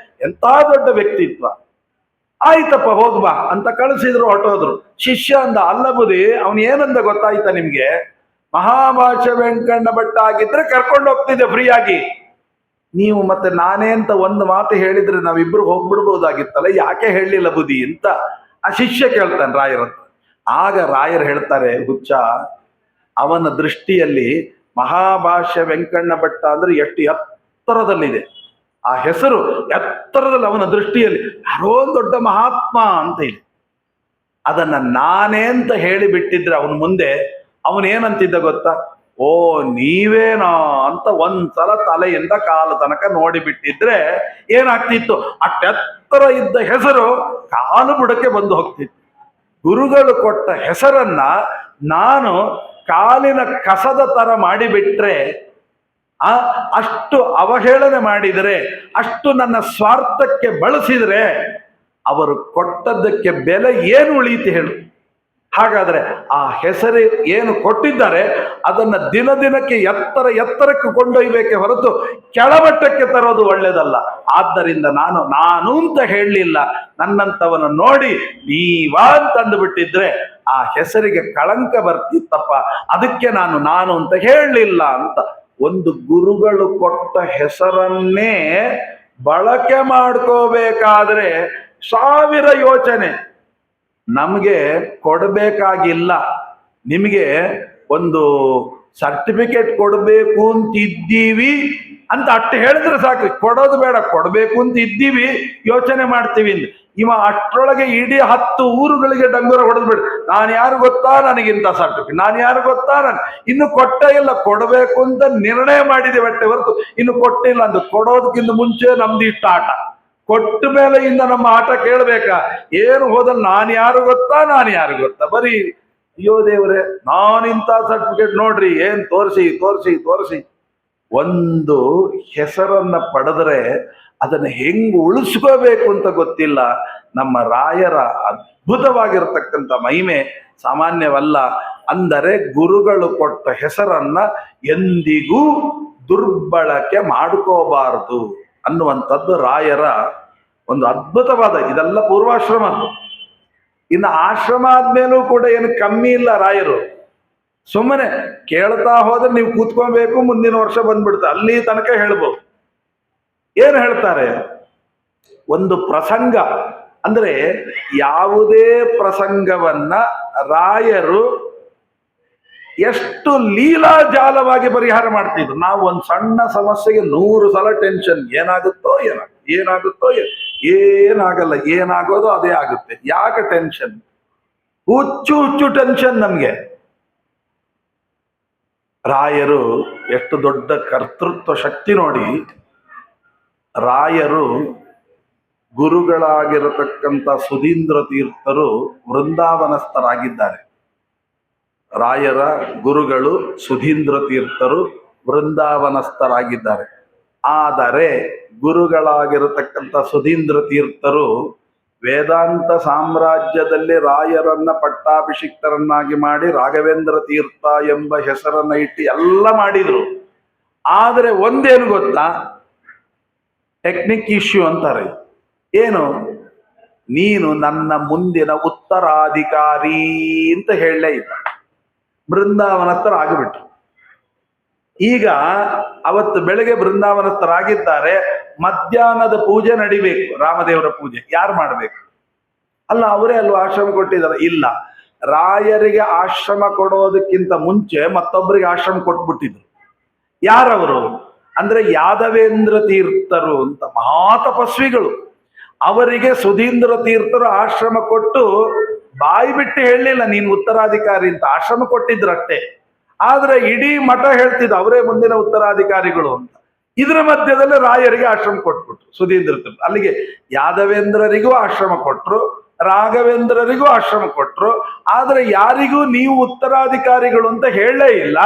ಎಂತ ದೊಡ್ಡ ವ್ಯಕ್ತಿತ್ವ. ಆಯ್ತಪ್ಪ ಹೋಗ್ಬಾ ಅಂತ ಕಳಿಸಿದ್ರು, ಹೊಟ್ಟೋದ್ರು. ಶಿಷ್ಯ ಅಂದ, ಅಲ್ಲ ಬುದಿ, ಅವನು ಏನಂದ ಗೊತ್ತಾಯ್ತಾ ನಿಮ್ಗೆ? ಮಹಾಭಾಷ್ಯ ವೆಂಕಣ್ಣ ಭಟ್ಟ ಆಗಿದ್ರೆ ಕರ್ಕೊಂಡು ಹೋಗ್ತಿದ್ದೆ ಫ್ರೀ ಆಗಿ. ನೀವು ಮತ್ತೆ ನಾನೇ ಅಂತ ಒಂದು ಮಾತು ಹೇಳಿದ್ರೆ ನಾವಿಬ್ರು ಹೋಗ್ಬಿಡ್ಬೋದಾಗಿತ್ತಲ್ಲ, ಯಾಕೆ ಹೇಳಲಿಲ್ಲ ಬುದಿ ಅಂತ ಆ ಶಿಷ್ಯ ಕೇಳ್ತಾನೆ ರಾಯರ ಹತ್ರ. ಆಗ ರಾಯರು ಹೇಳ್ತಾರೆ, ಹುಚ್ಚ, ಅವನ ದೃಷ್ಟಿಯಲ್ಲಿ ಮಹಾಭಾಷ್ಯ ವೆಂಕಣ್ಣ ಭಟ್ಟ ಅಂದ್ರೆ ಎಷ್ಟು ಎತ್ತರದಲ್ಲಿದೆ. ಆ ಹೆಸರು ಎತ್ತರದಲ್ಲಿ ಅವನ ದೃಷ್ಟಿಯಲ್ಲಿ ಯಾರೋ ದೊಡ್ಡ ಮಹಾತ್ಮ ಅಂತ ಇದೆ. ಅದನ್ನ ನಾನೇ ಅಂತ ಹೇಳಿಬಿಟ್ಟಿದ್ರೆ ಅವನ ಮುಂದೆ ಅವನೇನಂತಿದ್ದ ಗೊತ್ತಾ? ಓ ನೀವೇನಾ ಅಂತ ಒಂದ್ಸಲ ತಲೆಯಿಂದ ಕಾಲ ತನಕ ನೋಡಿಬಿಟ್ಟಿದ್ರೆ ಏನಾಗ್ತಿತ್ತು? ಅಷ್ಟೆತ್ತರ ಇದ್ದ ಹೆಸರು ಕಾಲು ಬುಡಕ್ಕೆ ಬಂದು ಹೋಗ್ತಿತ್ತು. ಗುರುಗಳು ಕೊಟ್ಟ ಹೆಸರನ್ನ ನಾನು ಕಾಲಿನ ಕಸದ ತರ ಮಾಡಿಬಿಟ್ರೆ, ಅಷ್ಟು ಅವಹೇಳನೆ ಮಾಡಿದರೆ, ಅಷ್ಟು ನನ್ನ ಸ್ವಾರ್ಥಕ್ಕೆ ಬಳಸಿದ್ರೆ ಅವರು ಕೊಟ್ಟದ್ದಕ್ಕೆ ಬೆಲೆ ಏನು ಉಳಿಯಿತು ಹೇಳು? ಹಾಗಾದ್ರೆ ಆ ಹೆಸರು ಏನು ಕೊಟ್ಟಿದ್ದಾರೆ ಅದನ್ನ ದಿನ ದಿನಕ್ಕೆ ಎತ್ತರಕ್ಕೆ ಕೊಂಡೊಯ್ಬೇಕೆ ಹೊರತು ಕೆಳಮಟ್ಟಕ್ಕೆ ತರೋದು ಒಳ್ಳೇದಲ್ಲ. ಆದ್ದರಿಂದ ನಾನು ಅಂತ ಹೇಳಲಿಲ್ಲ, ನನ್ನಂತವನ ನೋಡಿ ನೀವಾ ಅಂತಂದು ಬಿಟ್ಟಿದ್ರೆ ಆ ಹೆಸರಿಗೆ ಕಳಂಕ ಬರ್ತಿತ್ತಪ್ಪ, ಅದಕ್ಕೆ ನಾನು ಅಂತ ಹೇಳಲಿಲ್ಲ ಅಂತ. ಒಂದು ಗುರುಗಳು ಕೊಟ್ಟ ಹೆಸರನ್ನೇ ಬಳಕೆ ಮಾಡ್ಕೋಬೇಕಾದ್ರೆ 1000 ಯೋಚನೆ. ನಮಗೆ ಕೊಡಬೇಕಾಗಿಲ್ಲ, ನಿಮಗೆ ಒಂದು ಸರ್ಟಿಫಿಕೇಟ್ ಕೊಡಬೇಕು ಅಂತಿದ್ದೀವಿ ಅಂತ ಅಷ್ಟು ಹೇಳಿದ್ರೆ ಸಾಕು. ಕೊಡೋದು ಬೇಡ, ಕೊಡಬೇಕು ಅಂತ ಇದ್ದೀವಿ, ಯೋಚನೆ ಮಾಡ್ತೀವಿ ಅಂತ. ಇವ ಅಷ್ಟರೊಳಗೆ ಇಡೀ 10 ಊರುಗಳಿಗೆ ಡಂಗುರ ಹೊಡೆದ್ಬಿಡು. ನಾನು ಯಾರು ಗೊತ್ತಾ, ನನಗಿಂತ ಸರ್ಟಿಫಿಕೇಟ್, ನಾನು ಯಾರು ಗೊತ್ತಾ, ನಾನು ಇನ್ನು ಕೊಟ್ಟೇ ಇಲ್ಲ, ಕೊಡಬೇಕು ಅಂತ ನಿರ್ಣಯ ಮಾಡಿದೆ ಬಟ್ಟೆ ಹೊರತು ಇನ್ನು ಕೊಟ್ಟಿಲ್ಲ ಅಂತ. ಕೊಡೋದಕ್ಕಿಂತ ಮುಂಚೆ ನಮ್ದು ಇಷ್ಟ ಆಟ. ಕೊಟ್ಟ ಮೇಲೆ ಇಂದ ನಮ್ಮ ಆಟ ಕೇಳ್ಬೇಕಾ? ಏನು ಹೋದಲ್ಲಿ ನಾನು ಯಾರು ಗೊತ್ತಾ ಬರೀ ಅಯ್ಯೋ ದೇವ್ರೆ ನಾನಿಂತ ಸರ್ಟಿಫಿಕೇಟ್ ನೋಡ್ರಿ, ಏನ್ ತೋರಿಸಿ ಒಂದು ಹೆಸರನ್ನ ಪಡೆದ್ರೆ ಅದನ್ನ ಹೆಂಗ್ ಉಳಿಸ್ಕೋಬೇಕು ಅಂತ ಗೊತ್ತಿಲ್ಲ. ನಮ್ಮ ರಾಯರ ಅದ್ಭುತವಾಗಿರತಕ್ಕಂಥ ಮಹಿಮೆ ಸಾಮಾನ್ಯವಲ್ಲ. ಅಂದರೆ ಗುರುಗಳು ಕೊಟ್ಟ ಹೆಸರನ್ನ ಎಂದಿಗೂ ದುರ್ಬಳಕೆ ಮಾಡ್ಕೋಬಾರದು ಅನ್ನುವಂಥದ್ದು ರಾಯರ ಒಂದು ಅದ್ಭುತವಾದ, ಇದೆಲ್ಲ ಪೂರ್ವಾಶ್ರಮದ್ದು. ಇನ್ನು ಆಶ್ರಮ ಆದ್ಮೇಲೂ ಕೂಡ ಏನು ಕಮ್ಮಿ ಇಲ್ಲ ರಾಯರು. ಸುಮ್ಮನೆ ಕೇಳ್ತಾ ಹೋದ್ರೆ ನೀವು ಕೂತ್ಕೊಬೇಕು, ಮುಂದಿನ ವರ್ಷ ಬಂದ್ಬಿಡುತ್ತೆ, ಅಲ್ಲಿ ತನಕ ಹೇಳ್ಬೋದು. ಏನು ಹೇಳ್ತಾರೆ? ಒಂದು ಪ್ರಸಂಗ ಅಂದ್ರೆ ಯಾವುದೇ ಪ್ರಸಂಗವನ್ನ ರಾಯರು ಎಷ್ಟು ಲೀಲಾಜಾಲವಾಗಿ ಪರಿಹಾರ ಮಾಡ್ತಿದ್ರು. ನಾವು ಒಂದು ಸಣ್ಣ ಸಮಸ್ಯೆಗೆ 100 ಸಲ ಟೆನ್ಷನ್, ಏನಾಗುತ್ತೋ ಏನಾಗಲ್ಲ, ಏನಾಗೋದು ಅದೇ ಆಗುತ್ತೆ. ಯಾಕೆ ಟೆನ್ಷನ್? ಹುಚ್ಚು ಟೆನ್ಷನ್ ನಮ್ಗೆ. ರಾಯರು ಎಷ್ಟು ದೊಡ್ಡ ಕರ್ತೃತ್ವ ಶಕ್ತಿ ನೋಡಿ. ರಾಯರು ಗುರುಗಳಾಗಿರತಕ್ಕಂಥ ಸುಧೀಂದ್ರ ತೀರ್ಥರು ವೃಂದಾವನಸ್ಥರಾಗಿದ್ದಾರೆ. ರಾಯರ ಗುರುಗಳು ಸುಧೀಂದ್ರ ತೀರ್ಥರು ವೃಂದಾವನಸ್ಥರಾಗಿದ್ದಾರೆ. ಆದರೆ ಗುರುಗಳಾಗಿರತಕ್ಕಂಥ ಸುಧೀಂದ್ರ ತೀರ್ಥರು ವೇದಾಂತ ಸಾಮ್ರಾಜ್ಯದಲ್ಲಿ ರಾಯರನ್ನ ಪಟ್ಟಾಭಿಷಿಕ್ತರನ್ನಾಗಿ ಮಾಡಿ ರಾಘವೇಂದ್ರ ತೀರ್ಥ ಎಂಬ ಹೆಸರನ್ನ ಇಟ್ಟು ಎಲ್ಲ ಮಾಡಿದ್ರು. ಆದರೆ ಒಂದೇನು ಗೊತ್ತಾ? ಟೆಕ್ನಿಕ್ ಇಶ್ಯೂ ಅಂತಾರೆ. ಏನು? ನೀನು ನನ್ನ ಮುಂದಿನ ಉತ್ತರಾಧಿಕಾರಿ ಅಂತ ಹೇಳಲೇ ಇಲ್ಲ. ಬೃಂದಾವನಸ್ಥರಾಗಿಬಿಟ್ರು. ಈಗ ಅವತ್ತು ಬೆಳಗ್ಗೆ ಬೃಂದಾವನಸ್ಥರಾಗಿದ್ದಾರೆ. ಮಧ್ಯಾಹ್ನದ ಪೂಜೆ ನಡಿಬೇಕು, ರಾಮದೇವರ ಪೂಜೆ. ಯಾರು ಮಾಡ್ಬೇಕು? ಅಲ್ಲ, ಅವರೇ ಅಲ್ವಾ ಆಶ್ರಮ ಕೊಟ್ಟಿದ್ದಾರೆ? ಇಲ್ಲ, ರಾಯರಿಗೆ ಆಶ್ರಮ ಕೊಡೋದಕ್ಕಿಂತ ಮುಂಚೆ ಮತ್ತೊಬ್ಬರಿಗೆ ಆಶ್ರಮ ಕೊಟ್ಬಿಟ್ಟಿದ್ರು. ಯಾರವರು ಅಂದ್ರೆ ಯಾದವೇಂದ್ರ ತೀರ್ಥರು ಅಂತ ಮಹಾತಪಸ್ವಿಗಳು. ಅವರಿಗೆ ಸುಧೀಂದ್ರ ತೀರ್ಥರು ಆಶ್ರಮ ಕೊಟ್ಟು ಬಾಯಿ ಬಿಟ್ಟು ಹೇಳಲಿಲ್ಲ ನೀನು ಉತ್ತರಾಧಿಕಾರಿ ಅಂತ, ಆಶ್ರಮ ಕೊಟ್ಟಿದ್ರಷ್ಟೇ. ಆದ್ರೆ ಇಡೀ ಮಠ ಹೇಳ್ತಿದ್ದು ಅವರೇ ಮುಂದಿನ ಉತ್ತರಾಧಿಕಾರಿಗಳು ಅಂತ. ಇದರ ಮಧ್ಯದಲ್ಲಿ ರಾಯರಿಗೆ ಆಶ್ರಮ ಕೊಟ್ಬಿಟ್ರು ಸುಧೀಂದ್ರ ತೀರ್ಥ. ಅಲ್ಲಿಗೆ ಯಾದವೇಂದ್ರರಿಗೂ ಆಶ್ರಮ ಕೊಟ್ರು, ರಾಘವೇಂದ್ರರಿಗೂ ಆಶ್ರಮ ಕೊಟ್ರು. ಆದ್ರೆ ಯಾರಿಗೂ ನೀವು ಉತ್ತರಾಧಿಕಾರಿಗಳು ಅಂತ ಹೇಳಲೇ ಇಲ್ಲ.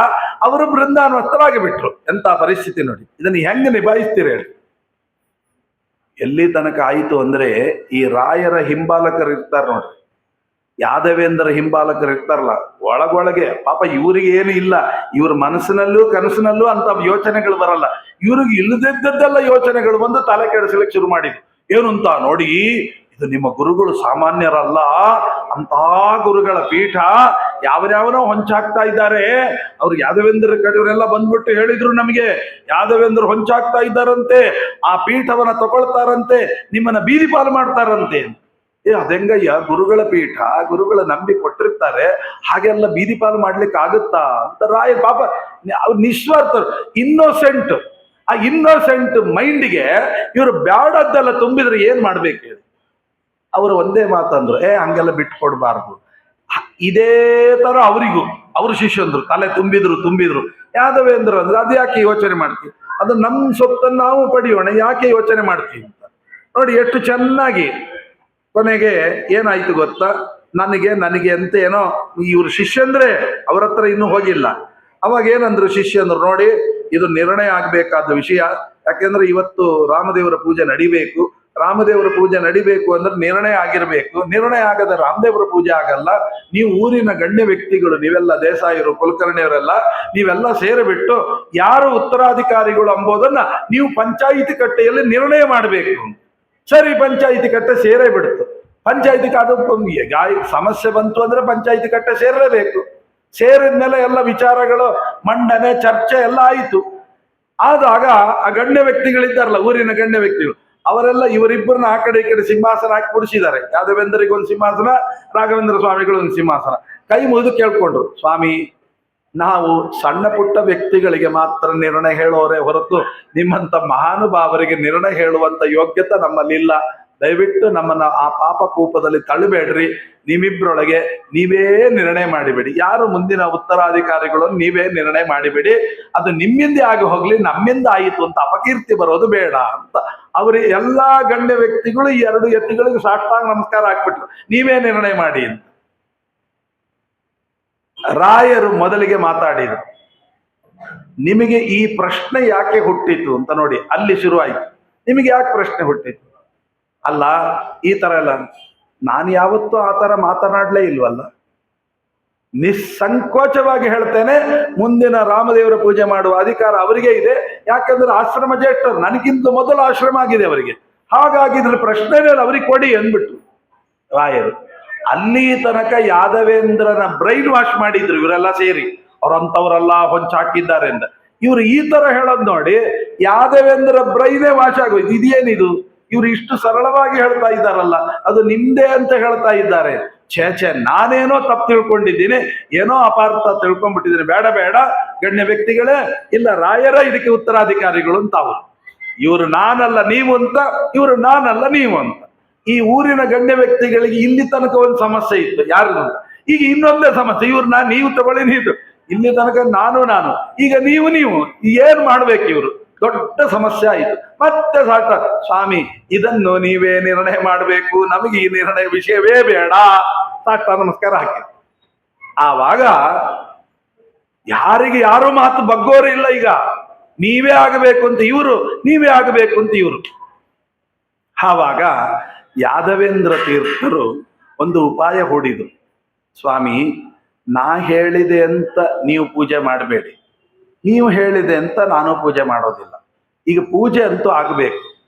ಅವರು ಬೃಂದಾವನಸ್ಥರಾಗಿ ಬಿಟ್ರು. ಎಂತ ಪರಿಸ್ಥಿತಿ ನೋಡಿ. ಇದನ್ನು ಹೆಂಗೆ ನಿಭಾಯಿಸ್ತೀರಿ ಹೇಳಿ? ಎಲ್ಲಿ ತನಕ ಆಯಿತು ಅಂದ್ರೆ, ಈ ರಾಯರ ಹಿಂಬಾಲಕರು ಇರ್ತಾರೆ ನೋಡ್ರಿ, ಯಾದವೇಂದ್ರ ಹಿಂಬಾಲಕರು ಇರ್ತಾರಲ್ಲ, ಒಳಗೊಳಗೆ ಪಾಪ ಇವ್ರಿಗೆ ಏನು ಇಲ್ಲ, ಇವ್ರ ಮನಸ್ಸಿನಲ್ಲೂ ಕನಸಿನಲ್ಲೂ ಅಂತ ಯೋಚನೆಗಳು ಬರಲ್ಲ. ಇವ್ರಿಗೆ ಇಲ್ಲದಿದ್ದದ್ದೆಲ್ಲ ಯೋಚನೆಗಳು ಬಂದು ತಲೆ ಕೆಡಿಸ್ಲಿಕ್ಕೆ ಶುರು ಮಾಡಿದ್ರು. ಏನು ಅಂತ ನೋಡಿ, ಇದು ನಿಮ್ಮ ಗುರುಗಳು ಸಾಮಾನ್ಯರಲ್ಲ, ಅಂತ ಗುರುಗಳ ಪೀಠ. ಯಾವ್ಯಾವನೋ ಹೊಂಚಾಕ್ತಾ ಇದ್ದಾರೆ. ಅವ್ರು ಯಾದವೇಂದ್ರ ಕಡೆಯವರೆಲ್ಲ ಬಂದ್ಬಿಟ್ಟು ಹೇಳಿದ್ರು ನಮಗೆ, ಯಾದವೇಂದ್ರ ಹೊಂಚಾಕ್ತಾ ಇದ್ದಾರಂತೆ, ಆ ಪೀಠವನ್ನ ತಗೊಳ್ತಾರಂತೆ, ನಿಮ್ಮನ್ನ ಬೀದಿ ಪಾಲು ಮಾಡ್ತಾರಂತೆ. ಅದೆಂಗಯ್ಯ, ಗುರುಗಳ ಪೀಠ, ಗುರುಗಳ ನಂಬಿ ಕೊಟ್ಟಿರ್ತಾರೆ, ಹಾಗೆಲ್ಲ ಬೀದಿ ಪಾಲು ಮಾಡ್ಲಿಕ್ಕೆ ಆಗುತ್ತಾ ಅಂತ ರಾಯ ಪಾಪ ಅವ್ರು ನಿಸ್ವಾರ್ಥರು, ಇನ್ನೋಸೆಂಟ್. ಆ ಇನ್ನೋಸೆಂಟ್ ಮೈಂಡ್ಗೆ ಇವರು ಬ್ಯಾಡದ್ದೆಲ್ಲ ತುಂಬಿದ್ರೆ ಏನ್ ಮಾಡ್ಬೇಕು ಹೇಳಿ? ಅವರು ಒಂದೇ ಮಾತಂದ್ರು, ಹಂಗೆಲ್ಲ ಬಿಟ್ಕೊಡ್ಬಾರ್ದು. ಇದೇ ತರ ಅವರಿಗೂ ಅವ್ರ ಶಿಷ್ಯಂದ್ರು ತಲೆ ತುಂಬಿದ್ರು. ಯಾದವೇಂದ್ರ ಅಂದ್ರೆ ಅದು ಯಾಕೆ ಯೋಚನೆ ಮಾಡ್ತೀವಿ, ಅದು ನಮ್ ಸೊತ್ತನ್ನು ನಾವು ಪಡೆಯೋಣ, ಯಾಕೆ ಯೋಚನೆ ಮಾಡ್ತೀವಿ ಅಂತ ನೋಡಿ. ಎಷ್ಟು ಚೆನ್ನಾಗಿ ಕೊನೆಗೆ ಏನಾಯ್ತು ಗೊತ್ತಾ? ನನಗೆ ಅಂತ ಏನೋ ಇವ್ರ ಶಿಷ್ಯಂದ್ರೆ ಅವ್ರ ಹತ್ರ ಇನ್ನೂ ಹೋಗಿಲ್ಲ. ಅವಾಗ ಏನಂದ್ರು ಶಿಷ್ಯಂದ್ರು, ನೋಡಿ ಇದು ನಿರ್ಣಯ ಆಗ್ಬೇಕಾದ ವಿಷಯ. ಯಾಕೆಂದ್ರೆ ಇವತ್ತು ರಾಮದೇವರ ಪೂಜೆ ನಡಿಬೇಕು. ರಾಮದೇವರ ಪೂಜೆ ನಡಿಬೇಕು ಅಂದ್ರೆ ನಿರ್ಣಯ ಆಗಿರ್ಬೇಕು. ನಿರ್ಣಯ ಆಗದ ರಾಮದೇವರ ಪೂಜೆ ಆಗಲ್ಲ. ನೀವು ಊರಿನ ಗಣ್ಯ ವ್ಯಕ್ತಿಗಳು, ನೀವೆಲ್ಲ ದೇಸಾಯರು, ಕುಲಕರ್ಣಿಯವರೆಲ್ಲ, ನೀವೆಲ್ಲ ಸೇರಿಬಿಟ್ಟು ಯಾರು ಉತ್ತರಾಧಿಕಾರಿಗಳು ಎಂಬುದನ್ನ ನೀವು ಪಂಚಾಯಿತಿ ಕಟ್ಟೆಯಲ್ಲಿ ನಿರ್ಣಯ ಮಾಡಬೇಕು. ಸರಿ, ಪಂಚಾಯಿತಿ ಕಟ್ಟೆ ಸೇರೇ ಬಿಡ್ತು. ಪಂಚಾಯಿತಿ ಅದು ಸಮಸ್ಯೆ ಬಂತು ಅಂದ್ರೆ ಪಂಚಾಯಿತಿ ಕಟ್ಟೆ ಸೇರಲೇಬೇಕು. ಸೇರಿದ್ಮೇಲೆ ಎಲ್ಲ ವಿಚಾರಗಳು ಮಂಡನೆ, ಚರ್ಚೆ ಎಲ್ಲ ಆಯಿತು. ಆದಾಗ ಆ ಗಣ್ಯ ವ್ಯಕ್ತಿಗಳಿದ್ದಾರಲ್ಲ, ಊರಿನ ಗಣ್ಯ ವ್ಯಕ್ತಿಗಳು, ಅವರೆಲ್ಲ ಇವರಿಬ್ಬರನ್ನ ಆ ಕಡೆ ಈ ಕಡೆ ಸಿಂಹಾಸನ ಹಾಕಿ ಬಿಡಿಸಿದ್ದಾರೆ. ಯಾದವೇಂದ್ರಿಗೆ ಒಂದು ಸಿಂಹಾಸನ, ರಾಘವೇಂದ್ರ ಸ್ವಾಮಿಗಳು ಒಂದು ಸಿಂಹಾಸನ. ಕೈ ಮುಗಿದು ಕೇಳ್ಕೊಂಡ್ರು, ಸ್ವಾಮಿ ನಾವು ಸಣ್ಣ ಪುಟ್ಟ ವ್ಯಕ್ತಿಗಳಿಗೆ ಮಾತ್ರ ನಿರ್ಣಯ ಹೇಳೋರೆ ಹೊರತು ನಿಮ್ಮಂತ ಮಹಾನುಭಾವರಿಗೆ ನಿರ್ಣಯ ಹೇಳುವಂತ ಯೋಗ್ಯತೆ ನಮ್ಮಲ್ಲಿಲ್ಲ. ದಯವಿಟ್ಟು ನಮ್ಮನ್ನ ಆ ಪಾಪ ಕೂಪದಲ್ಲಿ ತಳ್ಳಬೇಡ್ರಿ. ನಿಮ್ಮಿಬ್ಬರೊಳಗೆ ನೀವೇ ನಿರ್ಣಯ ಮಾಡಿಬಿಡಿ. ಯಾರು ಮುಂದಿನ ಉತ್ತರಾಧಿಕಾರಿಗಳನ್ನು ನೀವೇ ನಿರ್ಣಯ ಮಾಡಿಬಿಡಿ. ಅದು ನಿಮ್ಮಿಂದ ಆಗಿ ಹೋಗ್ಲಿ, ನಮ್ಮಿಂದ ಆಯಿತು ಅಂತ ಅಪಕೀರ್ತಿ ಬರೋದು ಬೇಡ ಅಂತ ಅವರು ಎಲ್ಲಾ ಗಣ್ಯ ವ್ಯಕ್ತಿಗಳು ಈ 2 ಯತಿಗಳಿಗೆ ಸಾಷ್ಟಾಂಗ ನಮಸ್ಕಾರ ಹಾಕ್ಬಿಟ್ರು. ನೀವೇ ನಿರ್ಣಯ ಮಾಡಿ ಅಂತ. ರಾಯರು ಮೊದಲಿಗೆ ಮಾತಾಡಿದರು. ನಿಮಗೆ ಈ ಪ್ರಶ್ನೆ ಯಾಕೆ ಹುಟ್ಟಿತು ಅಂತ ನೋಡಿ, ಅಲ್ಲಿ ಶುರುವಾಯಿತು. ನಿಮಗೆ ಯಾಕೆ ಪ್ರಶ್ನೆ ಹುಟ್ಟಿತು? ಅಲ್ಲ ಈ ತರ ಎಲ್ಲ ನಾನು ಯಾವತ್ತೂ ಆ ತರ ಮಾತನಾಡ್ಲೇ ಇಲ್ವಲ್ಲ. ನಿಸ್ಸಂಕೋಚವಾಗಿ ಹೇಳ್ತೇನೆ, ಮುಂದಿನ ರಾಮದೇವರ ಪೂಜೆ ಮಾಡುವ ಅಧಿಕಾರ ಅವರಿಗೆ ಇದೆ. ಯಾಕಂದ್ರೆ ಆಶ್ರಮ ಜ್ಯೇಷ್ಠರು, ನನಗಿಂತ ಮೊದಲು ಆಶ್ರಮ ಆಗಿದೆ ಅವರಿಗೆ. ಹಾಗಾಗಿದ್ರೆ ಪ್ರಶ್ನೆನೇ ಅವರಿಗೆ ಕೊಡಿ ಅಂದ್ಬಿಟ್ಟು ರಾಯರು. ಅಲ್ಲಿ ತನಕ ಯಾದವೇಂದ್ರನ ಬ್ರೈನ್ ವಾಶ್ ಮಾಡಿದ್ರು ಇವರೆಲ್ಲ ಸೇರಿ, ಅವ್ರಂತವರೆಲ್ಲ ಹೊಂಚಾಕಿದ್ದಾರೆ ಅಂತ. ಇವ್ರು ಈ ತರ ಹೇಳೋದ್ ನೋಡಿ ಯಾದವೇಂದ್ರ ಬ್ರೈನೇ ವಾಶ್ ಆಗೋಯ್ತು. ಇದೇನಿದು, ಇವ್ರು ಇಷ್ಟು ಸರಳವಾಗಿ ಹೇಳ್ತಾ ಇದ್ದಾರಲ್ಲ, ಅದು ನಿಮ್ದೇ ಅಂತ ಹೇಳ್ತಾ ಇದ್ದಾರೆ. ಛೇ ನಾನೇನೋ ತಪ್ಪು ತಿಳ್ಕೊಂಡಿದ್ದೀನಿ, ಏನೋ ಅಪಾರ್ಥ ತಿಳ್ಕೊಂಡ್ಬಿಟ್ಟಿದ್ದೀನಿ. ಬೇಡ ಬೇಡ ಗಣ್ಯ ವ್ಯಕ್ತಿಗಳೇ, ಇಲ್ಲ ರಾಯರ ಇದಕ್ಕೆ ಉತ್ತರಾಧಿಕಾರಿಗಳು ಅಂತ ಅವರು. ಇವರು ನಾನಲ್ಲ ನೀವು ಅಂತ, ಇವರು ನಾನಲ್ಲ ನೀವು ಅಂತ. ಈ ಊರಿನ ಗಣ್ಯ ವ್ಯಕ್ತಿಗಳಿಗೆ ಇಲ್ಲಿ ತನಕ ಒಂದು ಸಮಸ್ಯೆ ಇತ್ತು, ಯಾರು ಅಂತ. ಈಗ ಇನ್ನೊಂದೇ ಸಮಸ್ಯೆ, ಇವ್ರು ನೀವು ತಗೊಳ್ಳಿ, ನೀವು ಇಲ್ಲಿ ತನಕ ನಾನು, ಈಗ ನೀವು ಏನ್ ಮಾಡ್ಬೇಕು? ಇವರು ದೊಡ್ಡ ಸಮಸ್ಯೆ ಆಯಿತು. ಮತ್ತೆ ಸಾಟ ಸ್ವಾಮಿ ಇದನ್ನು ನೀವೇ ನಿರ್ಣಯ ಮಾಡಬೇಕು, ನಮಗೆ ಈ ನಿರ್ಣಯ ವಿಷಯವೇ ಬೇಡ, ಸಾಟ ನಮಸ್ಕಾರ ಹಾಕಿ. ಆವಾಗ ಯಾರಿಗೆ ಯಾರು ಮಾತು ಬಗ್ಗೋರು ಇಲ್ಲ. ಈಗ ನೀವೇ ಆಗಬೇಕು ಅಂತ ಇವರು, ನೀವೇ ಆಗಬೇಕು ಅಂತ ಇವರು. ಆವಾಗ ಯಾದವೇಂದ್ರ ತೀರ್ಥರು ಒಂದು ಉಪಾಯ ಹೂಡಿದ್ರು. ಸ್ವಾಮಿ, ನಾ ಹೇಳಿದೆ ಅಂತ ನೀವು ಪೂಜೆ ಮಾಡಬೇಡಿ, ನೀವು ಹೇಳಿದೆ ಅಂತ ನಾನು ಪೂಜೆ ಮಾಡೋದಿಲ್ಲ. ಈಗ ಪೂಜೆ ಅಂತೂ ಆಗಬೇಕು,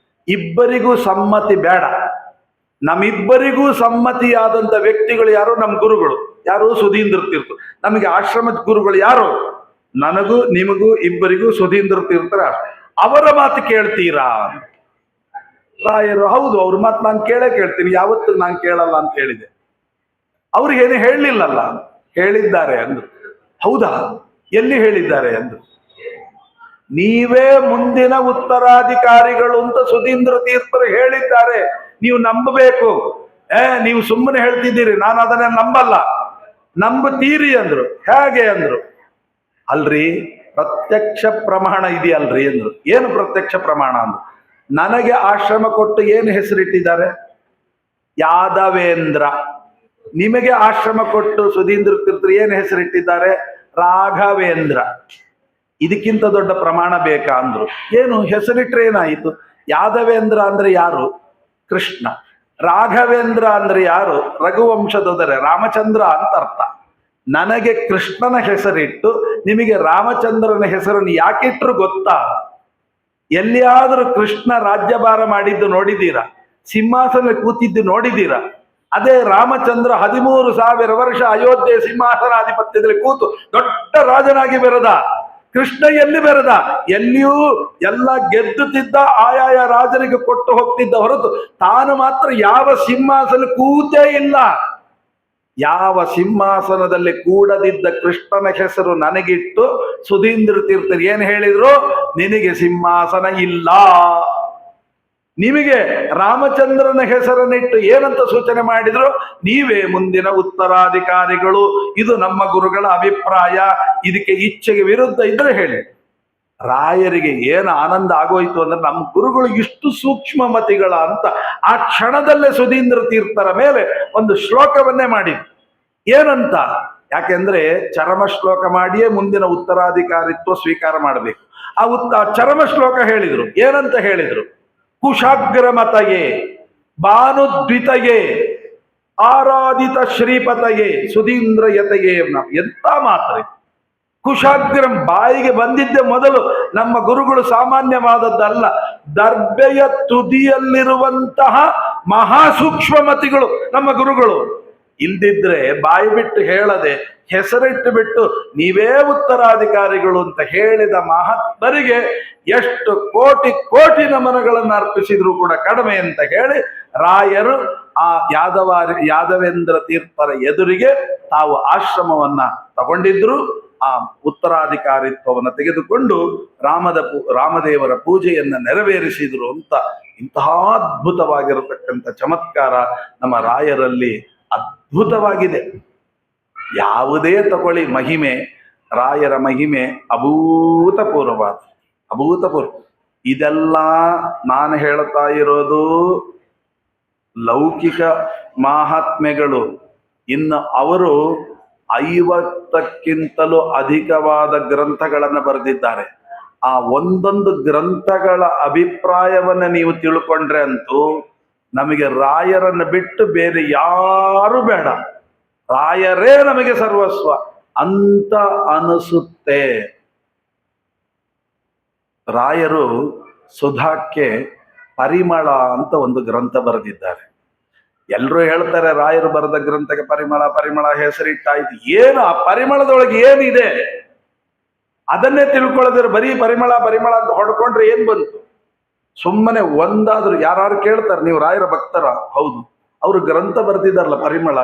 ಇಬ್ಬರಿಗೂ ಸಮ್ಮತಿ ಬೇಡ. ನಮ್ಮಿಬ್ಬರಿಗೂ ಸಮ್ಮತಿಯಾದಂಥ ವ್ಯಕ್ತಿಗಳು ಯಾರು? ನಮ್ಮ ಗುರುಗಳು ಯಾರು? ಸುಧೀಂದ್ರ ತೀರ್ಥ. ನಮಗೆ ಆಶ್ರಮದ ಗುರುಗಳು ಯಾರು? ನನಗೂ ನಿಮಗೂ ಇಬ್ಬರಿಗೂ ಸುಧೀಂದ್ರ ತೀರ್ಥರ. ಅವರ ಮಾತು ಕೇಳ್ತೀರಾ? ರಾಯರು ಹೌದು, ಅವ್ರ ಮಾತು ನಾನು ಕೇಳ್ತೀನಿ, ಯಾವತ್ತು ನಾನು ಕೇಳಲ್ಲ ಅಂತ ಹೇಳಿದೆ. ಅವ್ರಿಗೇನು ಹೇಳಲಿಲ್ಲಲ್ಲ, ಹೇಳಿದ್ದಾರೆ ಅಂದ್ರು. ಹೌದಾ, ಎಲ್ಲಿ ಹೇಳಿದ್ದಾರೆ ಅಂದ್ರು. ನೀವೇ ಮುಂದಿನ ಉತ್ತರಾಧಿಕಾರಿಗಳು ಅಂತ ಸುಧೀಂದ್ರ ತೀರ್ಥರು ಹೇಳಿದ್ದಾರೆ, ನೀವು ನಂಬಬೇಕು. ನೀವು ಸುಮ್ಮನೆ ಹೇಳ್ತಿದ್ದೀರಿ, ನಾನು ಅದನ್ನ ನಂಬಲ್ಲ. ನಂಬುತ್ತೀರಿ ಅಂದ್ರು. ಹೇಗೆ ಅಂದ್ರು. ಅಲ್ರಿ, ಪ್ರತ್ಯಕ್ಷ ಪ್ರಮಾಣ ಇದೆಯಲ್ರಿ ಅಂದ್ರು. ಏನು ಪ್ರತ್ಯಕ್ಷ ಪ್ರಮಾಣ ಅಂದ್ರು. ನನಗೆ ಆಶ್ರಮ ಕೊಟ್ಟು ಏನು ಹೆಸರಿಟ್ಟಿದ್ದಾರೆ? ಯಾದವೇಂದ್ರ. ನಿಮಗೆ ಆಶ್ರಮ ಕೊಟ್ಟು ಸುಧೀಂದ್ರ ತೀರ್ಥರು ಏನು ಹೆಸರಿಟ್ಟಿದ್ದಾರೆ? ರಾಘವೇಂದ್ರ. ಇದಕ್ಕಿಂತ ದೊಡ್ಡ ಪ್ರಮಾಣ ಬೇಕಾ ಅಂದ್ರು. ಏನು ಹೆಸರಿಟ್ರೆ ಏನಾಯಿತು? ಯಾದವೇಂದ್ರ ಅಂದ್ರೆ ಯಾರು? ಕೃಷ್ಣ. ರಾಘವೇಂದ್ರ ಅಂದ್ರೆ ಯಾರು? ರಘುವಂಶದೊದರೆ ರಾಮಚಂದ್ರ ಅಂತ ಅರ್ಥ. ನನಗೆ ಕೃಷ್ಣನ ಹೆಸರಿಟ್ಟು ನಿಮಗೆ ರಾಮಚಂದ್ರನ ಹೆಸರನ್ನು ಯಾಕಿಟ್ರು ಗೊತ್ತಾ? ಎಲ್ಲಿಯಾದರೂ ಕೃಷ್ಣ ರಾಜ್ಯಭಾರ ಮಾಡಿದ್ದು ನೋಡಿದ್ದೀರಾ? ಸಿಂಹಾಸನ ಕೂತಿದ್ದು ನೋಡಿದ್ದೀರಾ? ಅದೇ ರಾಮಚಂದ್ರ 13,000 ವರ್ಷ ಅಯೋಧ್ಯೆ ಸಿಂಹಾಸನಾಧಿಪತ್ಯದಲ್ಲಿ ಕೂತು ದೊಡ್ಡ ರಾಜನಾಗಿ ಬೆರೆದ. ಕೃಷ್ಣ ಎಲ್ಲಿ ಬೆರೆದ? ಎಲ್ಲಿಯೂ ಎಲ್ಲ ಗೆದ್ದುತ್ತಿದ್ದ, ಆಯಾಯ ರಾಜನಿಗೆ ಕೊಟ್ಟು ಹೋಗ್ತಿದ್ದ ಹೊರತು ತಾನು ಮಾತ್ರ ಯಾವ ಸಿಂಹಾಸನ ಕೂತೇ ಇಲ್ಲ. ಯಾವ ಸಿಂಹಾಸನದಲ್ಲಿ ಕೂಡದಿದ್ದ ಕೃಷ್ಣನ ಹೆಸರು ನನಗಿಟ್ಟು ಸುಧೀಂದ್ರ ತೀರ್ಥರು ಏನ್ ಹೇಳಿದ್ರು? ನಿನಗೆ ಸಿಂಹಾಸನ ಇಲ್ಲ. ನಿಮಗೆ ರಾಮಚಂದ್ರನ ಹೆಸರನ್ನಿಟ್ಟು ಏನಂತ ಸೂಚನೆ ಮಾಡಿದ್ರು? ನೀವೇ ಮುಂದಿನ ಉತ್ತರಾಧಿಕಾರಿಗಳು. ಇದು ನಮ್ಮ ಗುರುಗಳ ಅಭಿಪ್ರಾಯ. ಇದಕ್ಕೆ ಇಚ್ಛೆಗೆ ವಿರುದ್ಧ ಇದ್ರೆ ಹೇಳಿ. ರಾಯರಿಗೆ ಏನು ಆನಂದ ಆಗೋಯ್ತು ಅಂದ್ರೆ, ನಮ್ಮ ಗುರುಗಳು ಇಷ್ಟು ಸೂಕ್ಷ್ಮ ಮತಿಗಳ ಅಂತ ಆ ಕ್ಷಣದಲ್ಲೇ ಸುಧೀಂದ್ರ ತೀರ್ಥರ ಮೇಲೆ ಒಂದು ಶ್ಲೋಕವನ್ನೇ ಮಾಡಿ. ಏನಂತ? ಯಾಕೆಂದ್ರೆ ಚರಮ ಶ್ಲೋಕ ಮಾಡಿಯೇ ಮುಂದಿನ ಉತ್ತರಾಧಿಕಾರಿತ್ವ ಸ್ವೀಕಾರ ಮಾಡಬೇಕು. ಆ ಚರಮ ಶ್ಲೋಕ ಹೇಳಿದ್ರು. ಏನಂತ ಹೇಳಿದ್ರು? ಕುಶಾಗ್ರ ಮತಯೇ ಭಾನುದ್ವಿತಯೇ ಆರಾಧಿತ ಶ್ರೀಪತಯೇ ಸುಧೀಂದ್ರ ಯತಯೇ. ಎಂತ ಮಾತ್ರೆ! ಕುಶಾಗ್ರಂ ಬಾಯಿಗೆ ಬಂದಿದ್ದೆ ಮೊದಲು. ನಮ್ಮ ಗುರುಗಳು ಸಾಮಾನ್ಯವಾದದ್ದಲ್ಲ, ದರ್ಬೆಯ ತುದಿಯಲ್ಲಿರುವಂತಹ ಮಹಾಸೂಕ್ಷ್ಮಮತಿಗಳು ನಮ್ಮ ಗುರುಗಳು. ಇಲ್ದಿದ್ರೆ ಬಾಯಿ ಬಿಟ್ಟು ಹೇಳದೆ ಹೆಸರಿಟ್ಟು ಬಿಟ್ಟು ನೀವೇ ಉತ್ತರಾಧಿಕಾರಿಗಳು ಅಂತ ಹೇಳಿದ ಮಹಾತ್ಮರಿಗೆ ಎಷ್ಟು ಕೋಟಿ ಕೋಟಿ ನಮನಗಳನ್ನು ಅರ್ಪಿಸಿದ್ರು ಕೂಡ ಕಡಿಮೆ ಅಂತ ಹೇಳಿ ರಾಯರು ಆ ಯಾದವೇಂದ್ರ ತೀರ್ಥರ ಎದುರಿಗೆ ತಾವು ಆಶ್ರಮವನ್ನ ತಗೊಂಡಿದ್ರು. ಆ ಉತ್ತರಾಧಿಕಾರಿತ್ವವನ್ನು ತೆಗೆದುಕೊಂಡು ರಾಮದೇವರ ಪೂಜೆಯನ್ನ ನೆರವೇರಿಸಿದ್ರು ಅಂತ. ಇಂತಹ ಅದ್ಭುತವಾಗಿರತಕ್ಕಂಥ ಚಮತ್ಕಾರ ನಮ್ಮ ರಾಯರಲ್ಲಿ ಅದ್ಭುತವಾಗಿದೆ. ಯಾವುದೇ ತಗೊಳ್ಳಿ ಮಹಿಮೆ, ರಾಯರ ಮಹಿಮೆ ಅಭೂತಪೂರ್ವವಾದ, ಅಭೂತಪೂರ್ವ. ಇದೆಲ್ಲ ನಾನು ಹೇಳ್ತಾ ಇರೋದು ಲೌಕಿಕ ಮಹಾತ್ಮೆಗಳು. ಇನ್ನು ಅವರು 50ಕ್ಕಿಂತಲೂ ಅಧಿಕವಾದ ಗ್ರಂಥಗಳನ್ನು ಬರೆದಿದ್ದಾರೆ. ಆ ಒಂದೊಂದು ಗ್ರಂಥಗಳ ಅಭಿಪ್ರಾಯವನ್ನ ನೀವು ತಿಳ್ಕೊಂಡ್ರೆ ಅಂತೂ ನಮಗೆ ರಾಯರನ್ನು ಬಿಟ್ಟು ಬೇರೆ ಯಾರು ಬೇಡ, ರಾಯರೇ ನಮಗೆ ಸರ್ವಸ್ವ ಅಂತ ಅನಿಸುತ್ತೆ. ರಾಯರು ಸುಧಾಕ್ಕೆ ಪರಿಮಳ ಅಂತ ಒಂದು ಗ್ರಂಥ ಬರೆದಿದ್ದಾರೆ. ಎಲ್ಲರೂ ಹೇಳ್ತಾರೆ ರಾಯರು ಬರೆದ ಗ್ರಂಥಕ್ಕೆ ಪರಿಮಳ ಪರಿಮಳ ಹೆಸರಿಟ್ಟಾಯ್ತು. ಏನು ಆ ಪರಿಮಳದೊಳಗೆ ಏನಿದೆ ಅದನ್ನೇ ತಿಳ್ಕೊಳ್ಳೋದ್ರೆ ಬರೀ ಪರಿಮಳ ಪರಿಮಳ ಅಂತ ಹೊಡ್ಕೊಂಡ್ರೆ ಏನ್ ಬಂತು? ಸುಮ್ಮನೆ ಒಂದಾದ್ರು ಯಾರು ಕೇಳ್ತಾರೆ ನೀವು ರಾಯರ ಭಕ್ತರ? ಹೌದು. ಅವರು ಗ್ರಂಥ ಬರೆದಿದ್ದಾರಲ್ಲ ಪರಿಮಳ,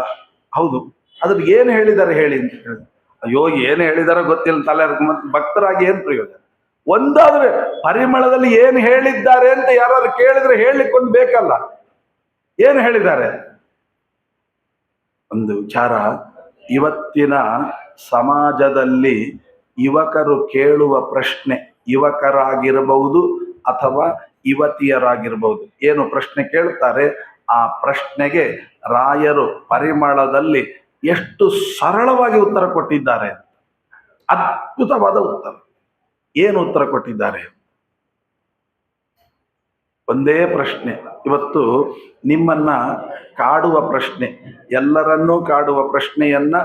ಹೌದು. ಅದ್ರ ಏನ್ ಹೇಳಿದ್ದಾರೆ ಹೇಳಿ ಅಂತ ಹೇಳಿ, ಅಯ್ಯೋ ಏನ್ ಹೇಳಿದಾರೋ ಗೊತ್ತಿಲ್ಲ, ತಲೆ ಭಕ್ತರಾಗಿ ಏನ್ ಪ್ರಯೋಜನ? ಒಂದಾದ್ರೆ ಪರಿಮಳದಲ್ಲಿ ಏನ್ ಹೇಳಿದ್ದಾರೆ ಅಂತ ಯಾರು ಕೇಳಿದ್ರೆ ಹೇಳಲಿಕ್ಕೊಂದು ಬೇಕಲ್ಲ. ಏನು ಹೇಳಿದ್ದಾರೆ? ಒಂದು ವಿಚಾರ, ಇವತ್ತಿನ ಸಮಾಜದಲ್ಲಿ ಯುವಕರು ಕೇಳುವ ಪ್ರಶ್ನೆ, ಯುವಕರಾಗಿರಬಹುದು ಅಥವಾ ಯುವತಿಯರಾಗಿರಬಹುದು, ಏನು ಪ್ರಶ್ನೆ ಕೇಳ್ತಾರೆ ಆ ಪ್ರಶ್ನೆಗೆ ರಾಯರು ಪರಿಮಳದಲ್ಲಿ ಎಷ್ಟು ಸರಳವಾಗಿ ಉತ್ತರ ಕೊಟ್ಟಿದ್ದಾರೆ. ಅದ್ಭುತವಾದ ಉತ್ತರ. ಏನು ಉತ್ತರ ಕೊಟ್ಟಿದ್ದಾರೆ? ಒಂದೇ ಪ್ರಶ್ನೆ, ಇವತ್ತು ನಿಮ್ಮನ್ನ ಕಾಡುವ ಪ್ರಶ್ನೆ, ಎಲ್ಲರನ್ನೂ ಕಾಡುವ ಪ್ರಶ್ನೆಯನ್ನ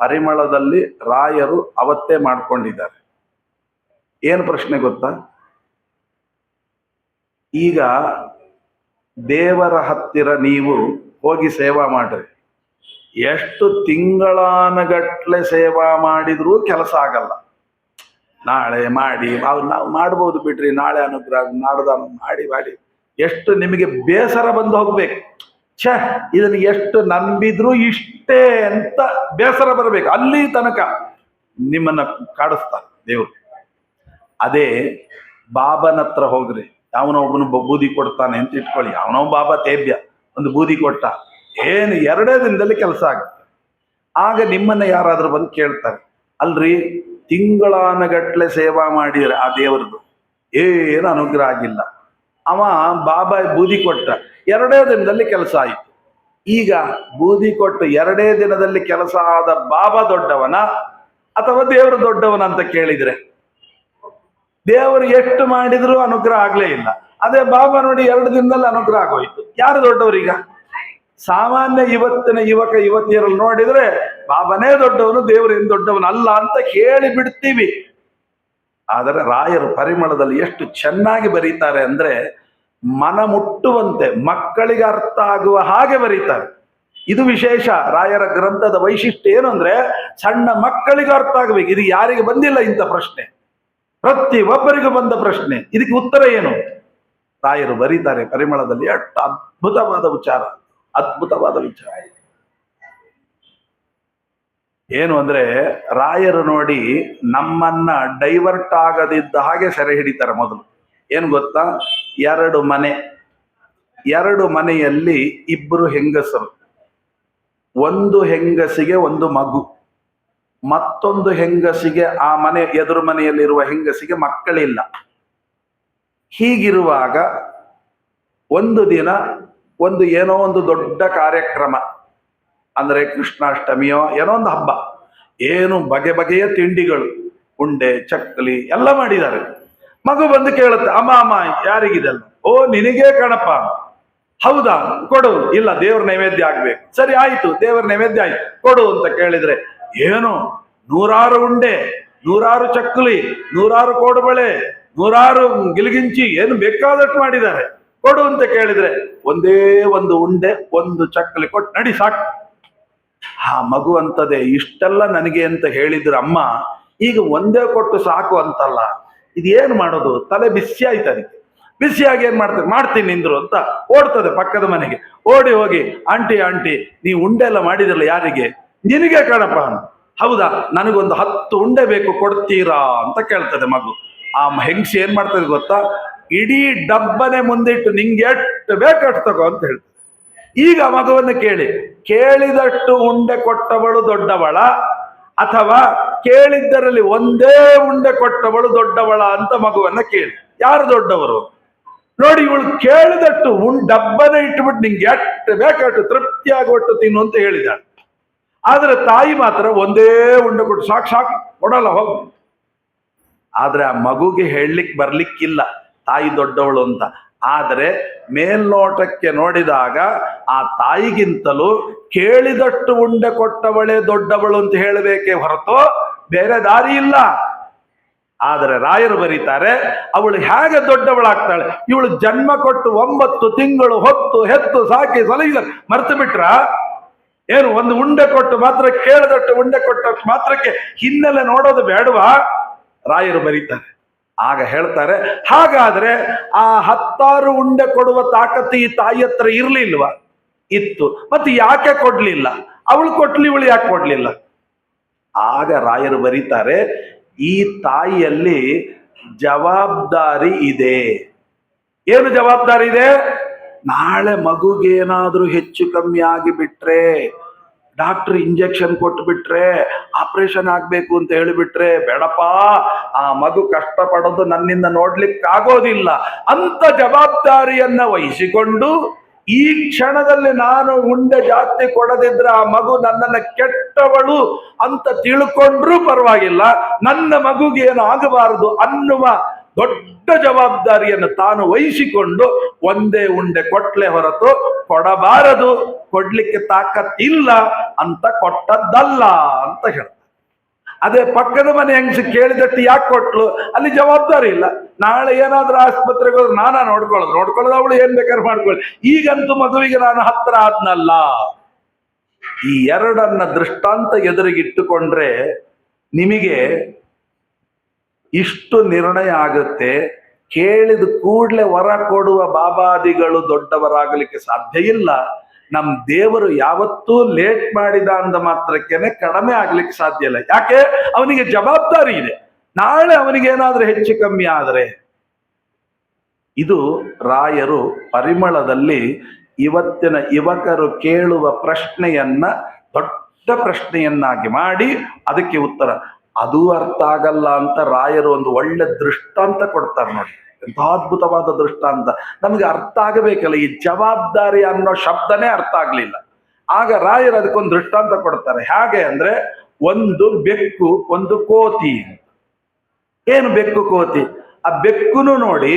ಪರಿಮಳದಲ್ಲಿ ರಾಯರು ಅವತ್ತೇ ಮಾಡ್ಕೊಂಡಿದ್ದಾರೆ. ಏನು ಪ್ರಶ್ನೆ ಗೊತ್ತಾ? ಈಗ ದೇವರ ಹತ್ತಿರ ನೀವು ಹೋಗಿ ಸೇವಾ ಮಾಡ್ರಿ, ಎಷ್ಟು ತಿಂಗಳಾನಗಟ್ಲೆ ಸೇವಾ ಮಾಡಿದ್ರೂ ಕೆಲಸ ಆಗಲ್ಲ. ನಾಳೆ ಮಾಡಿ ನಾವು ಮಾಡ್ಬೋದು ಬಿಡ್ರಿ, ನಾಳೆ ಅನುಗ್ರಹ ನಾಡ್ದ ಮಾಡಿ ಎಷ್ಟು ನಿಮಗೆ ಬೇಸರ ಬಂದು ಹೋಗ್ಬೇಕು. ಛೇ, ಇದನ್ನು ಎಷ್ಟು ನಂಬಿದ್ರು ಇಷ್ಟೇ ಅಂತ ಬೇಸರ ಬರಬೇಕು. ಅಲ್ಲಿ ತನಕ ನಿಮ್ಮನ್ನ ಕಾಡಿಸ್ತಾರೆ ದೇವರು. ಅದೇ ಬಾಬನ ಹತ್ರ ಹೋಗ್ರಿ, ಅವನೋ ಒಬ್ಬನು ಬೂದಿ ಕೊಡ್ತಾನೆ ಅಂತ ಇಟ್ಕೊಳ್ಳಿ, ಅವನೋ ಬಾಬಾ ತೇಬ್ಯ ಒಂದು ಬೂದಿ ಕೊಟ್ಟ, ಏನು 2 ದಿನದಲ್ಲಿ ಕೆಲಸ ಆಗುತ್ತೆ. ಆಗ ನಿಮ್ಮನ್ನ ಯಾರಾದ್ರೂ ಬಂದು ಕೇಳ್ತಾರೆ, ಅಲ್ರಿ ತಿಂಗಳಾನಗಟ್ಲೆ ಸೇವಾ ಮಾಡಿದ್ರೆ ಆ ದೇವರದು ಏನು ಅನುಗ್ರಹ ಆಗಿಲ್ಲ, ಅವ ಬಾಬಾ ಬೂದಿ ಕೊಟ್ಟ 2 ದಿನದಲ್ಲಿ ಕೆಲಸ ಆಯಿತು. ಈಗ ಬೂದಿ ಕೊಟ್ಟು 2 ದಿನದಲ್ಲಿ ಕೆಲಸ ಆದ ಬಾಬಾ ದೊಡ್ಡವನ ಅಥವಾ ದೇವರು ದೊಡ್ಡವನ ಅಂತ ಕೇಳಿದ್ರೆ, ದೇವರು ಎಷ್ಟು ಮಾಡಿದ್ರು ಅನುಗ್ರಹ ಆಗ್ಲೇ ಇಲ್ಲ. ಅದೇ ಬಾಬಾ ನೋಡಿ 2 ದಿನದಲ್ಲಿ ಅನುಗ್ರಹ ಆಗೋಯ್ತು. ಯಾರು ದೊಡ್ಡವರೀಗ? ಸಾಮಾನ್ಯ ಇವತ್ತಿನ ಯುವಕ ಯುವತಿಯರಲ್ಲಿ ನೋಡಿದ್ರೆ ಬಾಬನೇ ದೊಡ್ಡವನು, ದೇವರು ಏನು ದೊಡ್ಡವನಲ್ಲ ಅಂತ ಹೇಳಿ ಬಿಡ್ತೀವಿ. ಆದರೆ ರಾಯರು ಪರಿಮಳದಲ್ಲಿ ಎಷ್ಟು ಚೆನ್ನಾಗಿ ಬರೀತಾರೆ ಅಂದ್ರೆ, ಮನ ಮುಟ್ಟುವಂತೆ ಮಕ್ಕಳಿಗೆ ಅರ್ಥ ಆಗುವ ಹಾಗೆ ಬರೀತಾರೆ. ಇದು ವಿಶೇಷ. ರಾಯರ ಗ್ರಂಥದ ವೈಶಿಷ್ಟ್ಯ ಏನು ಅಂದ್ರೆ, ಸಣ್ಣ ಮಕ್ಕಳಿಗೆ ಅರ್ಥ ಆಗಬೇಕು. ಇದು ಯಾರಿಗೆ ಬಂದಿಲ್ಲ ಇಂಥ ಪ್ರಶ್ನೆ, ಪ್ರತಿ ಒಬ್ಬರಿಗೂ ಬಂದ ಪ್ರಶ್ನೆ. ಇದಕ್ಕೆ ಉತ್ತರ ಏನು? ರಾಯರು ಬರೀತಾರೆ ಪರಿಮಳದಲ್ಲಿ. ಎಷ್ಟು ಅದ್ಭುತವಾದ ವಿಚಾರ, ಅದ್ಭುತವಾದ ವಿಚಾರ. ಏನು ಅಂದ್ರೆ, ರಾಯರು ನೋಡಿ ನಮ್ಮನ್ನ ಡೈವರ್ಟ್ ಆಗದಿದ್ದ ಹಾಗೆ ಸೆರೆ ಹಿಡಿತಾರೆ. ಮೊದಲು ಏನು ಗೊತ್ತಾ? 2 ಮನೆ, 2 ಮನೆಯಲ್ಲಿ 2 ಹೆಂಗಸರು, ಒಂದು ಹೆಂಗಸಿಗೆ ಒಂದು ಮಗು, ಮತ್ತೊಂದು ಹೆಂಗಸಿಗೆ, ಆ ಮನೆ ಎದುರು ಮನೆಯಲ್ಲಿರುವ ಹೆಂಗಸಿಗೆ ಮಕ್ಕಳಿಲ್ಲ. ಹೀಗಿರುವಾಗ ಒಂದು ದಿನ ಏನೋ ಒಂದು ದೊಡ್ಡ ಕಾರ್ಯಕ್ರಮ, ಅಂದ್ರೆ ಕೃಷ್ಣಾಷ್ಟಮಿಯೋ ಏನೋ ಒಂದು ಹಬ್ಬ, ಏನು ಬಗೆ ಬಗೆಯ ತಿಂಡಿಗಳು, ಉಂಡೆ ಚಕ್ಕಲಿ ಎಲ್ಲ ಮಾಡಿದ್ದಾರೆ. ಮಗು ಬಂದು ಕೇಳುತ್ತೆ, ಅಮ್ಮ ಅಮ್ಮ ಯಾರಿಗಿದೆಲ್ಲ? ಓ ನಿನಗೇ ಕಣಪ್ಪ. ಹೌದಾ, ಕೊಡು. ಇಲ್ಲ, ದೇವ್ರ ನೈವೇದ್ಯ ಆಗ್ಬೇಕು. ಸರಿ ಆಯ್ತು, ದೇವ್ರ ನೈವೇದ್ಯ ಆಯ್ತು, ಕೊಡು ಅಂತ ಕೇಳಿದ್ರೆ, ಏನು 100 ಉಂಡೆ, 100 ಚಕ್ಕಲಿ, 100 ಕೋಡುಬಳೆ, 100 ಗಿಲಿಗಿಂಚಿ, ಏನು ಬೇಕಾದಷ್ಟು ಮಾಡಿದ್ದಾರೆ. ಕೊಡು ಅಂತ ಕೇಳಿದ್ರೆ ಒಂದೇ ಒಂದು ಉಂಡೆ, ಒಂದು ಚಕ್ಕಲಿ ಕೊಟ್ಟು ನಡಿ ಸಾಕು. ಆ ಮಗು ಅಂತದೆ, ಇಷ್ಟೆಲ್ಲ ನನಗೆ ಅಂತ ಹೇಳಿದ್ರು ಅಮ್ಮ, ಈಗ ಒಂದೇ ಕೊಟ್ಟು ಸಾಕು ಅಂತಲ್ಲ. ಇದೇನು ಮಾಡೋದು? ತಲೆ ಬಿಸಿ ಆಯ್ತು. ಅದಕ್ಕೆ ಬಿಸಿಯಾಗಿ ಏನ್ ಮಾಡ್ತಾರೆ, ಮಾಡ್ತೀನಿ ನಿಂದ್ರು ಅಂತ ಓಡ್ತದೆ ಪಕ್ಕದ ಮನೆಗೆ. ಓಡಿ ಹೋಗಿ, ಆಂಟಿ ಆಂಟಿ ನೀವು ಉಂಡೆ ಎಲ್ಲ ಮಾಡಿದ್ರಲ್ಲ, ಯಾರಿಗೆ? ನಿನಗೆ ಕಣಪ್ಪ. ಹೌದಾ, ನನಗೊಂದು 10 ಉಂಡೆ ಬೇಕು, ಕೊಡ್ತೀರಾ ಅಂತ ಕೇಳ್ತದೆ ಮಗು. ಆ ಹೆಂಗಸಿ ಏನ್ ಮಾಡ್ತದೆ ಗೊತ್ತಾ? ಇಡೀ ಡಬ್ಬನೆ ಮುಂದಿಟ್ಟು ನಿಂಗೆ ಎಷ್ಟು ಬೇಕಷ್ಟು ತಗೋ ಅಂತ ಹೇಳ್ತದೆ. ಈಗ ಮಗುವನ್ನು ಕೇಳಿ, ಕೇಳಿದಷ್ಟು ಉಂಡೆ ಕೊಟ್ಟವಳು ದೊಡ್ಡವಳ ಅಥವಾ ಕೇಳಿದ್ದರಲ್ಲಿ ಒಂದೇ ಉಂಡೆ ಕೊಟ್ಟವಳು ದೊಡ್ಡವಳ ಅಂತ ಮಗುವನ್ನ ಕೇಳಿ. ಯಾರು ದೊಡ್ಡವರು? ನೋಡಿ, ಇವಳು ಕೇಳಿದಟ್ಟು ಡಬ್ಬನೇ ಇಟ್ಬಿಟ್ಟು ನಿಂಗೆ ಎಷ್ಟು ಬೇಕಾಟ್ಟು ತೃಪ್ತಿಯಾಗಿ ಒಟ್ಟು ತಿನ್ನು ಅಂತ ಹೇಳಿದಾಳೆ. ಆದ್ರೆ ತಾಯಿ ಮಾತ್ರ ಒಂದೇ ಉಂಡೆ ಕೊಟ್ಟು ಸಾಕು ಸಾಕು ಕೊಡಲ್ಲ ಹೋಗು. ಆದ್ರೆ ಆ ಮಗುಗೆ ಹೇಳಲಿಕ್ಕೆ ಬರ್ಲಿಕ್ಕಿಲ್ಲ ತಾಯಿ ದೊಡ್ಡವಳು ಅಂತ. ಆದರೆ ಮೇಲ್ನೋಟಕ್ಕೆ ನೋಡಿದಾಗ ಆ ತಾಯಿಗಿಂತಲೂ ಕೇಳಿದಷ್ಟು ಉಂಡೆ ಕೊಟ್ಟವಳೇ ದೊಡ್ಡವಳು ಅಂತ ಹೇಳಬೇಕೇ ಹೊರತು ಬೇರೆ ದಾರಿ ಇಲ್ಲ. ಆದರೆ ರಾಯರು ಬರೀತಾರೆ, ಅವಳು ಹೇಗೆ ದೊಡ್ಡವಳಾಗ್ತಾಳೆ? ಇವಳು ಜನ್ಮ ಕೊಟ್ಟು 9 ತಿಂಗಳು ಹೊತ್ತು ಹೆತ್ತು ಸಾಕಿ ಸಲಹಿದ ಮರ್ತು ಬಿಟ್ರ ಏನು? ಒಂದು ಉಂಡೆ ಕೊಟ್ಟು ಮಾತ್ರ, ಕೇಳಿದಟ್ಟು ಉಂಡೆ ಕೊಟ್ಟಷ್ಟು ಮಾತ್ರಕ್ಕೆ ಹಿನ್ನೆಲೆ ನೋಡೋದು ಬೇಡವಾ? ರಾಯರು ಬರೀತಾರೆ. ಆಗ ಹೇಳ್ತಾರೆ, ಹಾಗಾದ್ರೆ ಆ 10 ಉಂಡೆ ಕೊಡುವ ತಾಕತ್ತು ಈ ತಾಯಿ ಹತ್ರ ಇರ್ಲಿಲ್ವಾ? ಇತ್ತು. ಮತ್ತೆ ಯಾಕೆ ಕೊಡ್ಲಿಲ್ಲ? ಅವಳು ಕೊಟ್ಲಿ, ಇವಳು ಯಾಕೆ ಕೊಡ್ಲಿಲ್ಲ? ಆಗ ರಾಯರು ಬರೀತಾರೆ, ಈ ತಾಯಿಯಲ್ಲಿ ಜವಾಬ್ದಾರಿ ಇದೆ. ಏನು ಜವಾಬ್ದಾರಿ ಇದೆ? ನಾಳೆ ಮಗುಗೇನಾದ್ರೂ ಹೆಚ್ಚು ಕಮ್ಮಿ ಆಗಿ ಬಿಟ್ರೆ, ಡಾಕ್ಟರ್ ಇಂಜೆಕ್ಷನ್ ಕೊಟ್ಟು ಬಿಟ್ರೆ, ಆಪರೇಷನ್ ಆಗ್ಬೇಕು ಅಂತ ಹೇಳಿಬಿಟ್ರೆ, ಬೇಡಪ್ಪ, ಆ ಮಗು ಕಷ್ಟಪಡೋದು ನನ್ನಿಂದ ನೋಡ್ಲಿಕ್ಕಾಗೋದಿಲ್ಲ ಅಂತ ಜವಾಬ್ದಾರಿಯನ್ನ ವಹಿಸಿಕೊಂಡು, ಈ ಕ್ಷಣದಲ್ಲಿ ನಾನು ಉಂಡೆ ಜಾಸ್ತಿ ಕೊಡದಿದ್ರೆ ಆ ಮಗು ನನ್ನನ್ನ ಕೆಟ್ಟವಳು ಅಂತ ತಿಳ್ಕೊಂಡ್ರೂ ಪರವಾಗಿಲ್ಲ, ನನ್ನ ಮಗುಗೆ ಏನು ಆಗಬಾರದು ಅನ್ನುವ ದೊಡ್ಡ ಜವಾಬ್ದಾರಿಯನ್ನು ತಾನು ವಹಿಸಿಕೊಂಡು ಒಂದೇ ಉಂಡೆ ಕೊಟ್ಲೆ ಹೊರತು ಕೊಡಬಾರದು, ಕೊಡ್ಲಿಕ್ಕೆ ತಾಕತ್ತಿಲ್ಲ ಅಂತ ಕೊಟ್ಟದ್ದಲ್ಲ ಅಂತ ಹೇಳ್ತಾರೆ. ಅದೇ ಪಕ್ಕದ ಮನೆ ಹೆಂಗಸಿ ಕೇಳಿದಟ್ಟು ಯಾಕೆ ಕೊಟ್ಲು? ಅಲ್ಲಿ ಜವಾಬ್ದಾರಿ ಇಲ್ಲ. ನಾಳೆ ಏನಾದ್ರೂ ಆಸ್ಪತ್ರೆಗೆ ಹೋದ್ರೆ ನಾನಾ ನೋಡ್ಕೊಳ್ಳೋದು ಅವಳು ಏನ್ ಬೇಕಾದ್ರೆ ಮಾಡ್ಕೊಳ್ಳಿ. ಈಗಂತೂ ಮಗುವಿಗೆ ನಾನು ಹತ್ರ ಆದ್ನಲ್ಲ. ಈ ಎರಡನ್ನ ದೃಷ್ಟಾಂತ ಎದುರಿಗಿಟ್ಟುಕೊಂಡ್ರೆ ನಿಮಗೆ ಇಷ್ಟು ನಿರ್ಣಯ ಆಗುತ್ತೆ. ಕೇಳಿದ ಕೂಡ್ಲೆ ವರ ಕೊಡುವ ಬಾಬಾದಿಗಳು ದೊಡ್ಡವರಾಗಲಿಕ್ಕೆ ಸಾಧ್ಯ ಇಲ್ಲ. ನಮ್ ದೇವರು ಯಾವತ್ತೂ ಲೇಟ್ ಮಾಡಿದ ಅಂದ ಮಾತ್ರಕ್ಕೇನೆ ಕಡಿಮೆ ಆಗ್ಲಿಕ್ಕೆ ಸಾಧ್ಯ ಇಲ್ಲ. ಯಾಕೆ? ಅವನಿಗೆ ಜವಾಬ್ದಾರಿ ಇದೆ. ನಾಳೆ ಅವನಿಗೇನಾದ್ರೂ ಹೆಚ್ಚು ಕಮ್ಮಿ ಆದರೆ. ಇದು ರಾಯರು ಪರಿಮಳದಲ್ಲಿ ಇವತ್ತಿನ ಯುವಕರು ಕೇಳುವ ಪ್ರಶ್ನೆಯನ್ನ ದೊಡ್ಡ ಪ್ರಶ್ನೆಯನ್ನಾಗಿ ಮಾಡಿ ಅದಕ್ಕೆ ಉತ್ತರ. ಅದು ಅರ್ಥ ಆಗಲ್ಲ ಅಂತ ರಾಯರು ಒಂದು ಒಳ್ಳೆ ದೃಷ್ಟಾಂತ ಕೊಡ್ತಾರೆ ನೋಡಿ. ಎಂಥ ಅದ್ಭುತವಾದ ದೃಷ್ಟಾಂತ. ನಮಗೆ ಅರ್ಥ ಆಗಬೇಕಲ್ಲ, ಈ ಜವಾಬ್ದಾರಿ ಅನ್ನೋ ಶಬ್ದನೇ ಅರ್ಥ ಆಗ್ಲಿಲ್ಲ. ಆಗ ರಾಯರು ಅದಕ್ಕೊಂದು ದೃಷ್ಟಾಂತ ಕೊಡ್ತಾರೆ. ಹೇಗೆ ಅಂದ್ರೆ, ಒಂದು ಬೆಕ್ಕು, ಒಂದು ಕೋತಿ. ಏನು ಬೆಕ್ಕು ಕೋತಿ? ಆ ಬೆಕ್ಕುನು ನೋಡಿ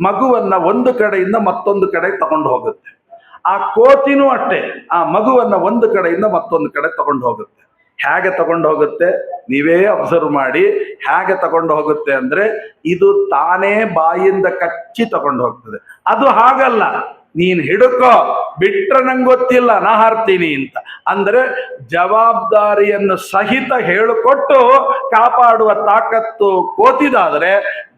ಮಗುವನ್ನ ಒಂದು ಕಡೆಯಿಂದ ಮತ್ತೊಂದು ಕಡೆ ತಗೊಂಡು ಹೋಗುತ್ತೆ. ಆ ಕೋತಿನೂ ಅಷ್ಟೇ ಆ ಮಗುವನ್ನ ಒಂದು ಕಡೆಯಿಂದ ಮತ್ತೊಂದು ಕಡೆ ತಗೊಂಡು ಹೋಗುತ್ತೆ. ಹೇಗೆ ತಗೊಂಡು ಹೋಗುತ್ತೆ ನೀವೇ ಅಬ್ಸರ್ವ್ ಮಾಡಿ. ಹೇಗೆ ತಗೊಂಡು ಹೋಗುತ್ತೆ ಅಂದ್ರೆ, ಇದು ತಾನೇ ಬಾಯಿಂದ ಕಚ್ಚಿ ತಗೊಂಡು ಹೋಗ್ತದೆ. ಅದು ಹಾಗಲ್ಲ, ನೀನ್ ಹಿಡ್ಕೋ, ಬಿಟ್ರೆ ನಂಗೆ ಗೊತ್ತಿಲ್ಲ, ನಾ ಹಾರ್ತೀನಿ ಅಂತ. ಅಂದ್ರೆ ಜವಾಬ್ದಾರಿಯನ್ನು ಸಹಿತ ಹೇಳಿಕೊಟ್ಟು ಕಾಪಾಡುವ ತಾಕತ್ತು ಕೋತಿದಾದ್ರೆ,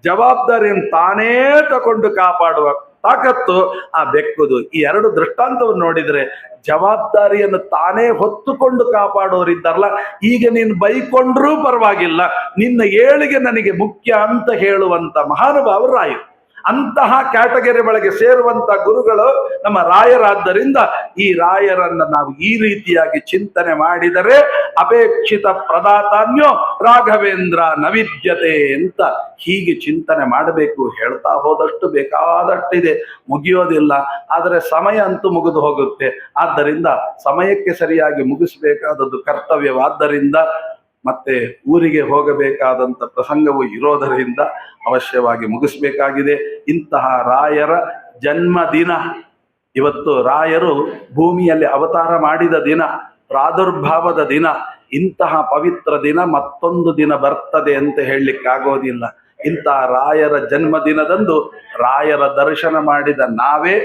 ಜವಾಬ್ದಾರಿಯನ್ನು ತಾನೇ ತಗೊಂಡು ಕಾಪಾಡುವ ತಾಕತ್ತು ಆ ಬೆಕ್ಕುದು. ಈ ಎರಡು ದೃಷ್ಟಾಂತವನ್ನು ನೋಡಿದ್ರೆ, ಜವಾಬ್ದಾರಿಯನ್ನು ತಾನೇ ಹೊತ್ತುಕೊಂಡು ಕಾಪಾಡೋರಿದ್ದಾರಲ್ಲ, ಈಗ ನೀನು ಬೈಕೊಂಡ್ರೂ ಪರವಾಗಿಲ್ಲ, ನಿನ್ನ ಏಳಿಗೆ ನನಗೆ ಮುಖ್ಯ ಅಂತ ಹೇಳುವಂತ ಮಹಾನುಭಾವರು ರಾಯರು. ಅಂತಹ ಕ್ಯಾಟಗರಿ ಒಳಗೆ ಸೇರುವಂತ ಗುರುಗಳು ನಮ್ಮ ರಾಯರಾದ್ದರಿಂದ ಈ ರಾಯರನ್ನ ನಾವು ಈ ರೀತಿಯಾಗಿ ಚಿಂತನೆ ಮಾಡಿದರೆ ಅಪೇಕ್ಷಿತ ಪ್ರದಾತಾನ್ಯೋ ರಾಘವೇಂದ್ರ ನವಿದ್ಯತೆ ಅಂತ ಹೀಗೆ ಚಿಂತನೆ ಮಾಡಬೇಕು. ಹೇಳ್ತಾ ಹೋದಷ್ಟು ಬೇಕಾದಷ್ಟಿದೆ, ಮುಗಿಯೋದಿಲ್ಲ. ಆದರೆ ಸಮಯ ಅಂತೂ ಮುಗಿದು ಹೋಗುತ್ತೆ. ಆದ್ದರಿಂದ ಸಮಯಕ್ಕೆ ಸರಿಯಾಗಿ ಮುಗಿಸಬೇಕಾದದ್ದು ಕರ್ತವ್ಯವಾದ್ದರಿಂದ ಮತ್ತೆ ಊರಿಗೆ ಹೋಗಬೇಕಾದಂಥ ಪ್ರಸಂಗವು ಇರೋದರಿಂದ ಅವಶ್ಯವಾಗಿ ಮುಗಿಸ್ಬೇಕಾಗಿದೆ. ಇಂತಹ ರಾಯರ ಜನ್ಮದಿನ ಇವತ್ತು. ರಾಯರು ಭೂಮಿಯಲ್ಲಿ ಅವತಾರ ಮಾಡಿದ ದಿನ, ಪ್ರಾದುರ್ಭಾವದ ದಿನ. ಇಂತಹ ಪವಿತ್ರ ದಿನ ಮತ್ತೊಂದು ದಿನ ಬರ್ತದೆ ಅಂತ ಹೇಳಲಿಕ್ಕಾಗೋದಿಲ್ಲ. ಇಂತಹ ರಾಯರ ಜನ್ಮದಿನದಂದು ರಾಯರ ದರ್ಶನ ಮಾಡಿದ ನಾವೇ,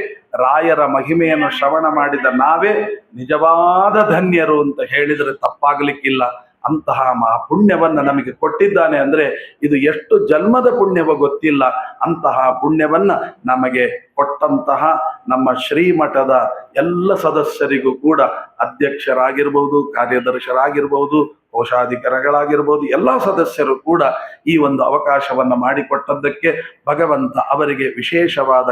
ರಾಯರ ಮಹಿಮೆಯನ್ನು ಶ್ರವಣ ಮಾಡಿದ ನಾವೇ ನಿಜವಾದ ಧನ್ಯರು ಅಂತ ಹೇಳಿದರೆ ತಪ್ಪಾಗಲಿಕ್ಕಿಲ್ಲ. ಅಂತಹ ಪುಣ್ಯವನ್ನ ನಮಗೆ ಕೊಟ್ಟಿದ್ದಾನೆ ಅಂದ್ರೆ ಇದು ಎಷ್ಟು ಜನ್ಮದ ಪುಣ್ಯವೋ ಗೊತ್ತಿಲ್ಲ. ಅಂತಹ ಪುಣ್ಯವನ್ನ ನಮಗೆ ಕೊಟ್ಟಂತಹ ನಮ್ಮ ಶ್ರೀಮಠದ ಎಲ್ಲ ಸದಸ್ಯರಿಗೂ ಕೂಡ, ಅಧ್ಯಕ್ಷರಾಗಿರ್ಬಹುದು, ಕಾರ್ಯದರ್ಶರಾಗಿರ್ಬಹುದು, ಕೋಶಾಧಿಕಾರಿಗಳಾಗಿರ್ಬೋದು, ಎಲ್ಲ ಸದಸ್ಯರು ಕೂಡ ಈ ಒಂದು ಅವಕಾಶವನ್ನ ಮಾಡಿಕೊಟ್ಟದ್ದಕ್ಕೆ ಭಗವಂತ ಅವರಿಗೆ ವಿಶೇಷವಾದ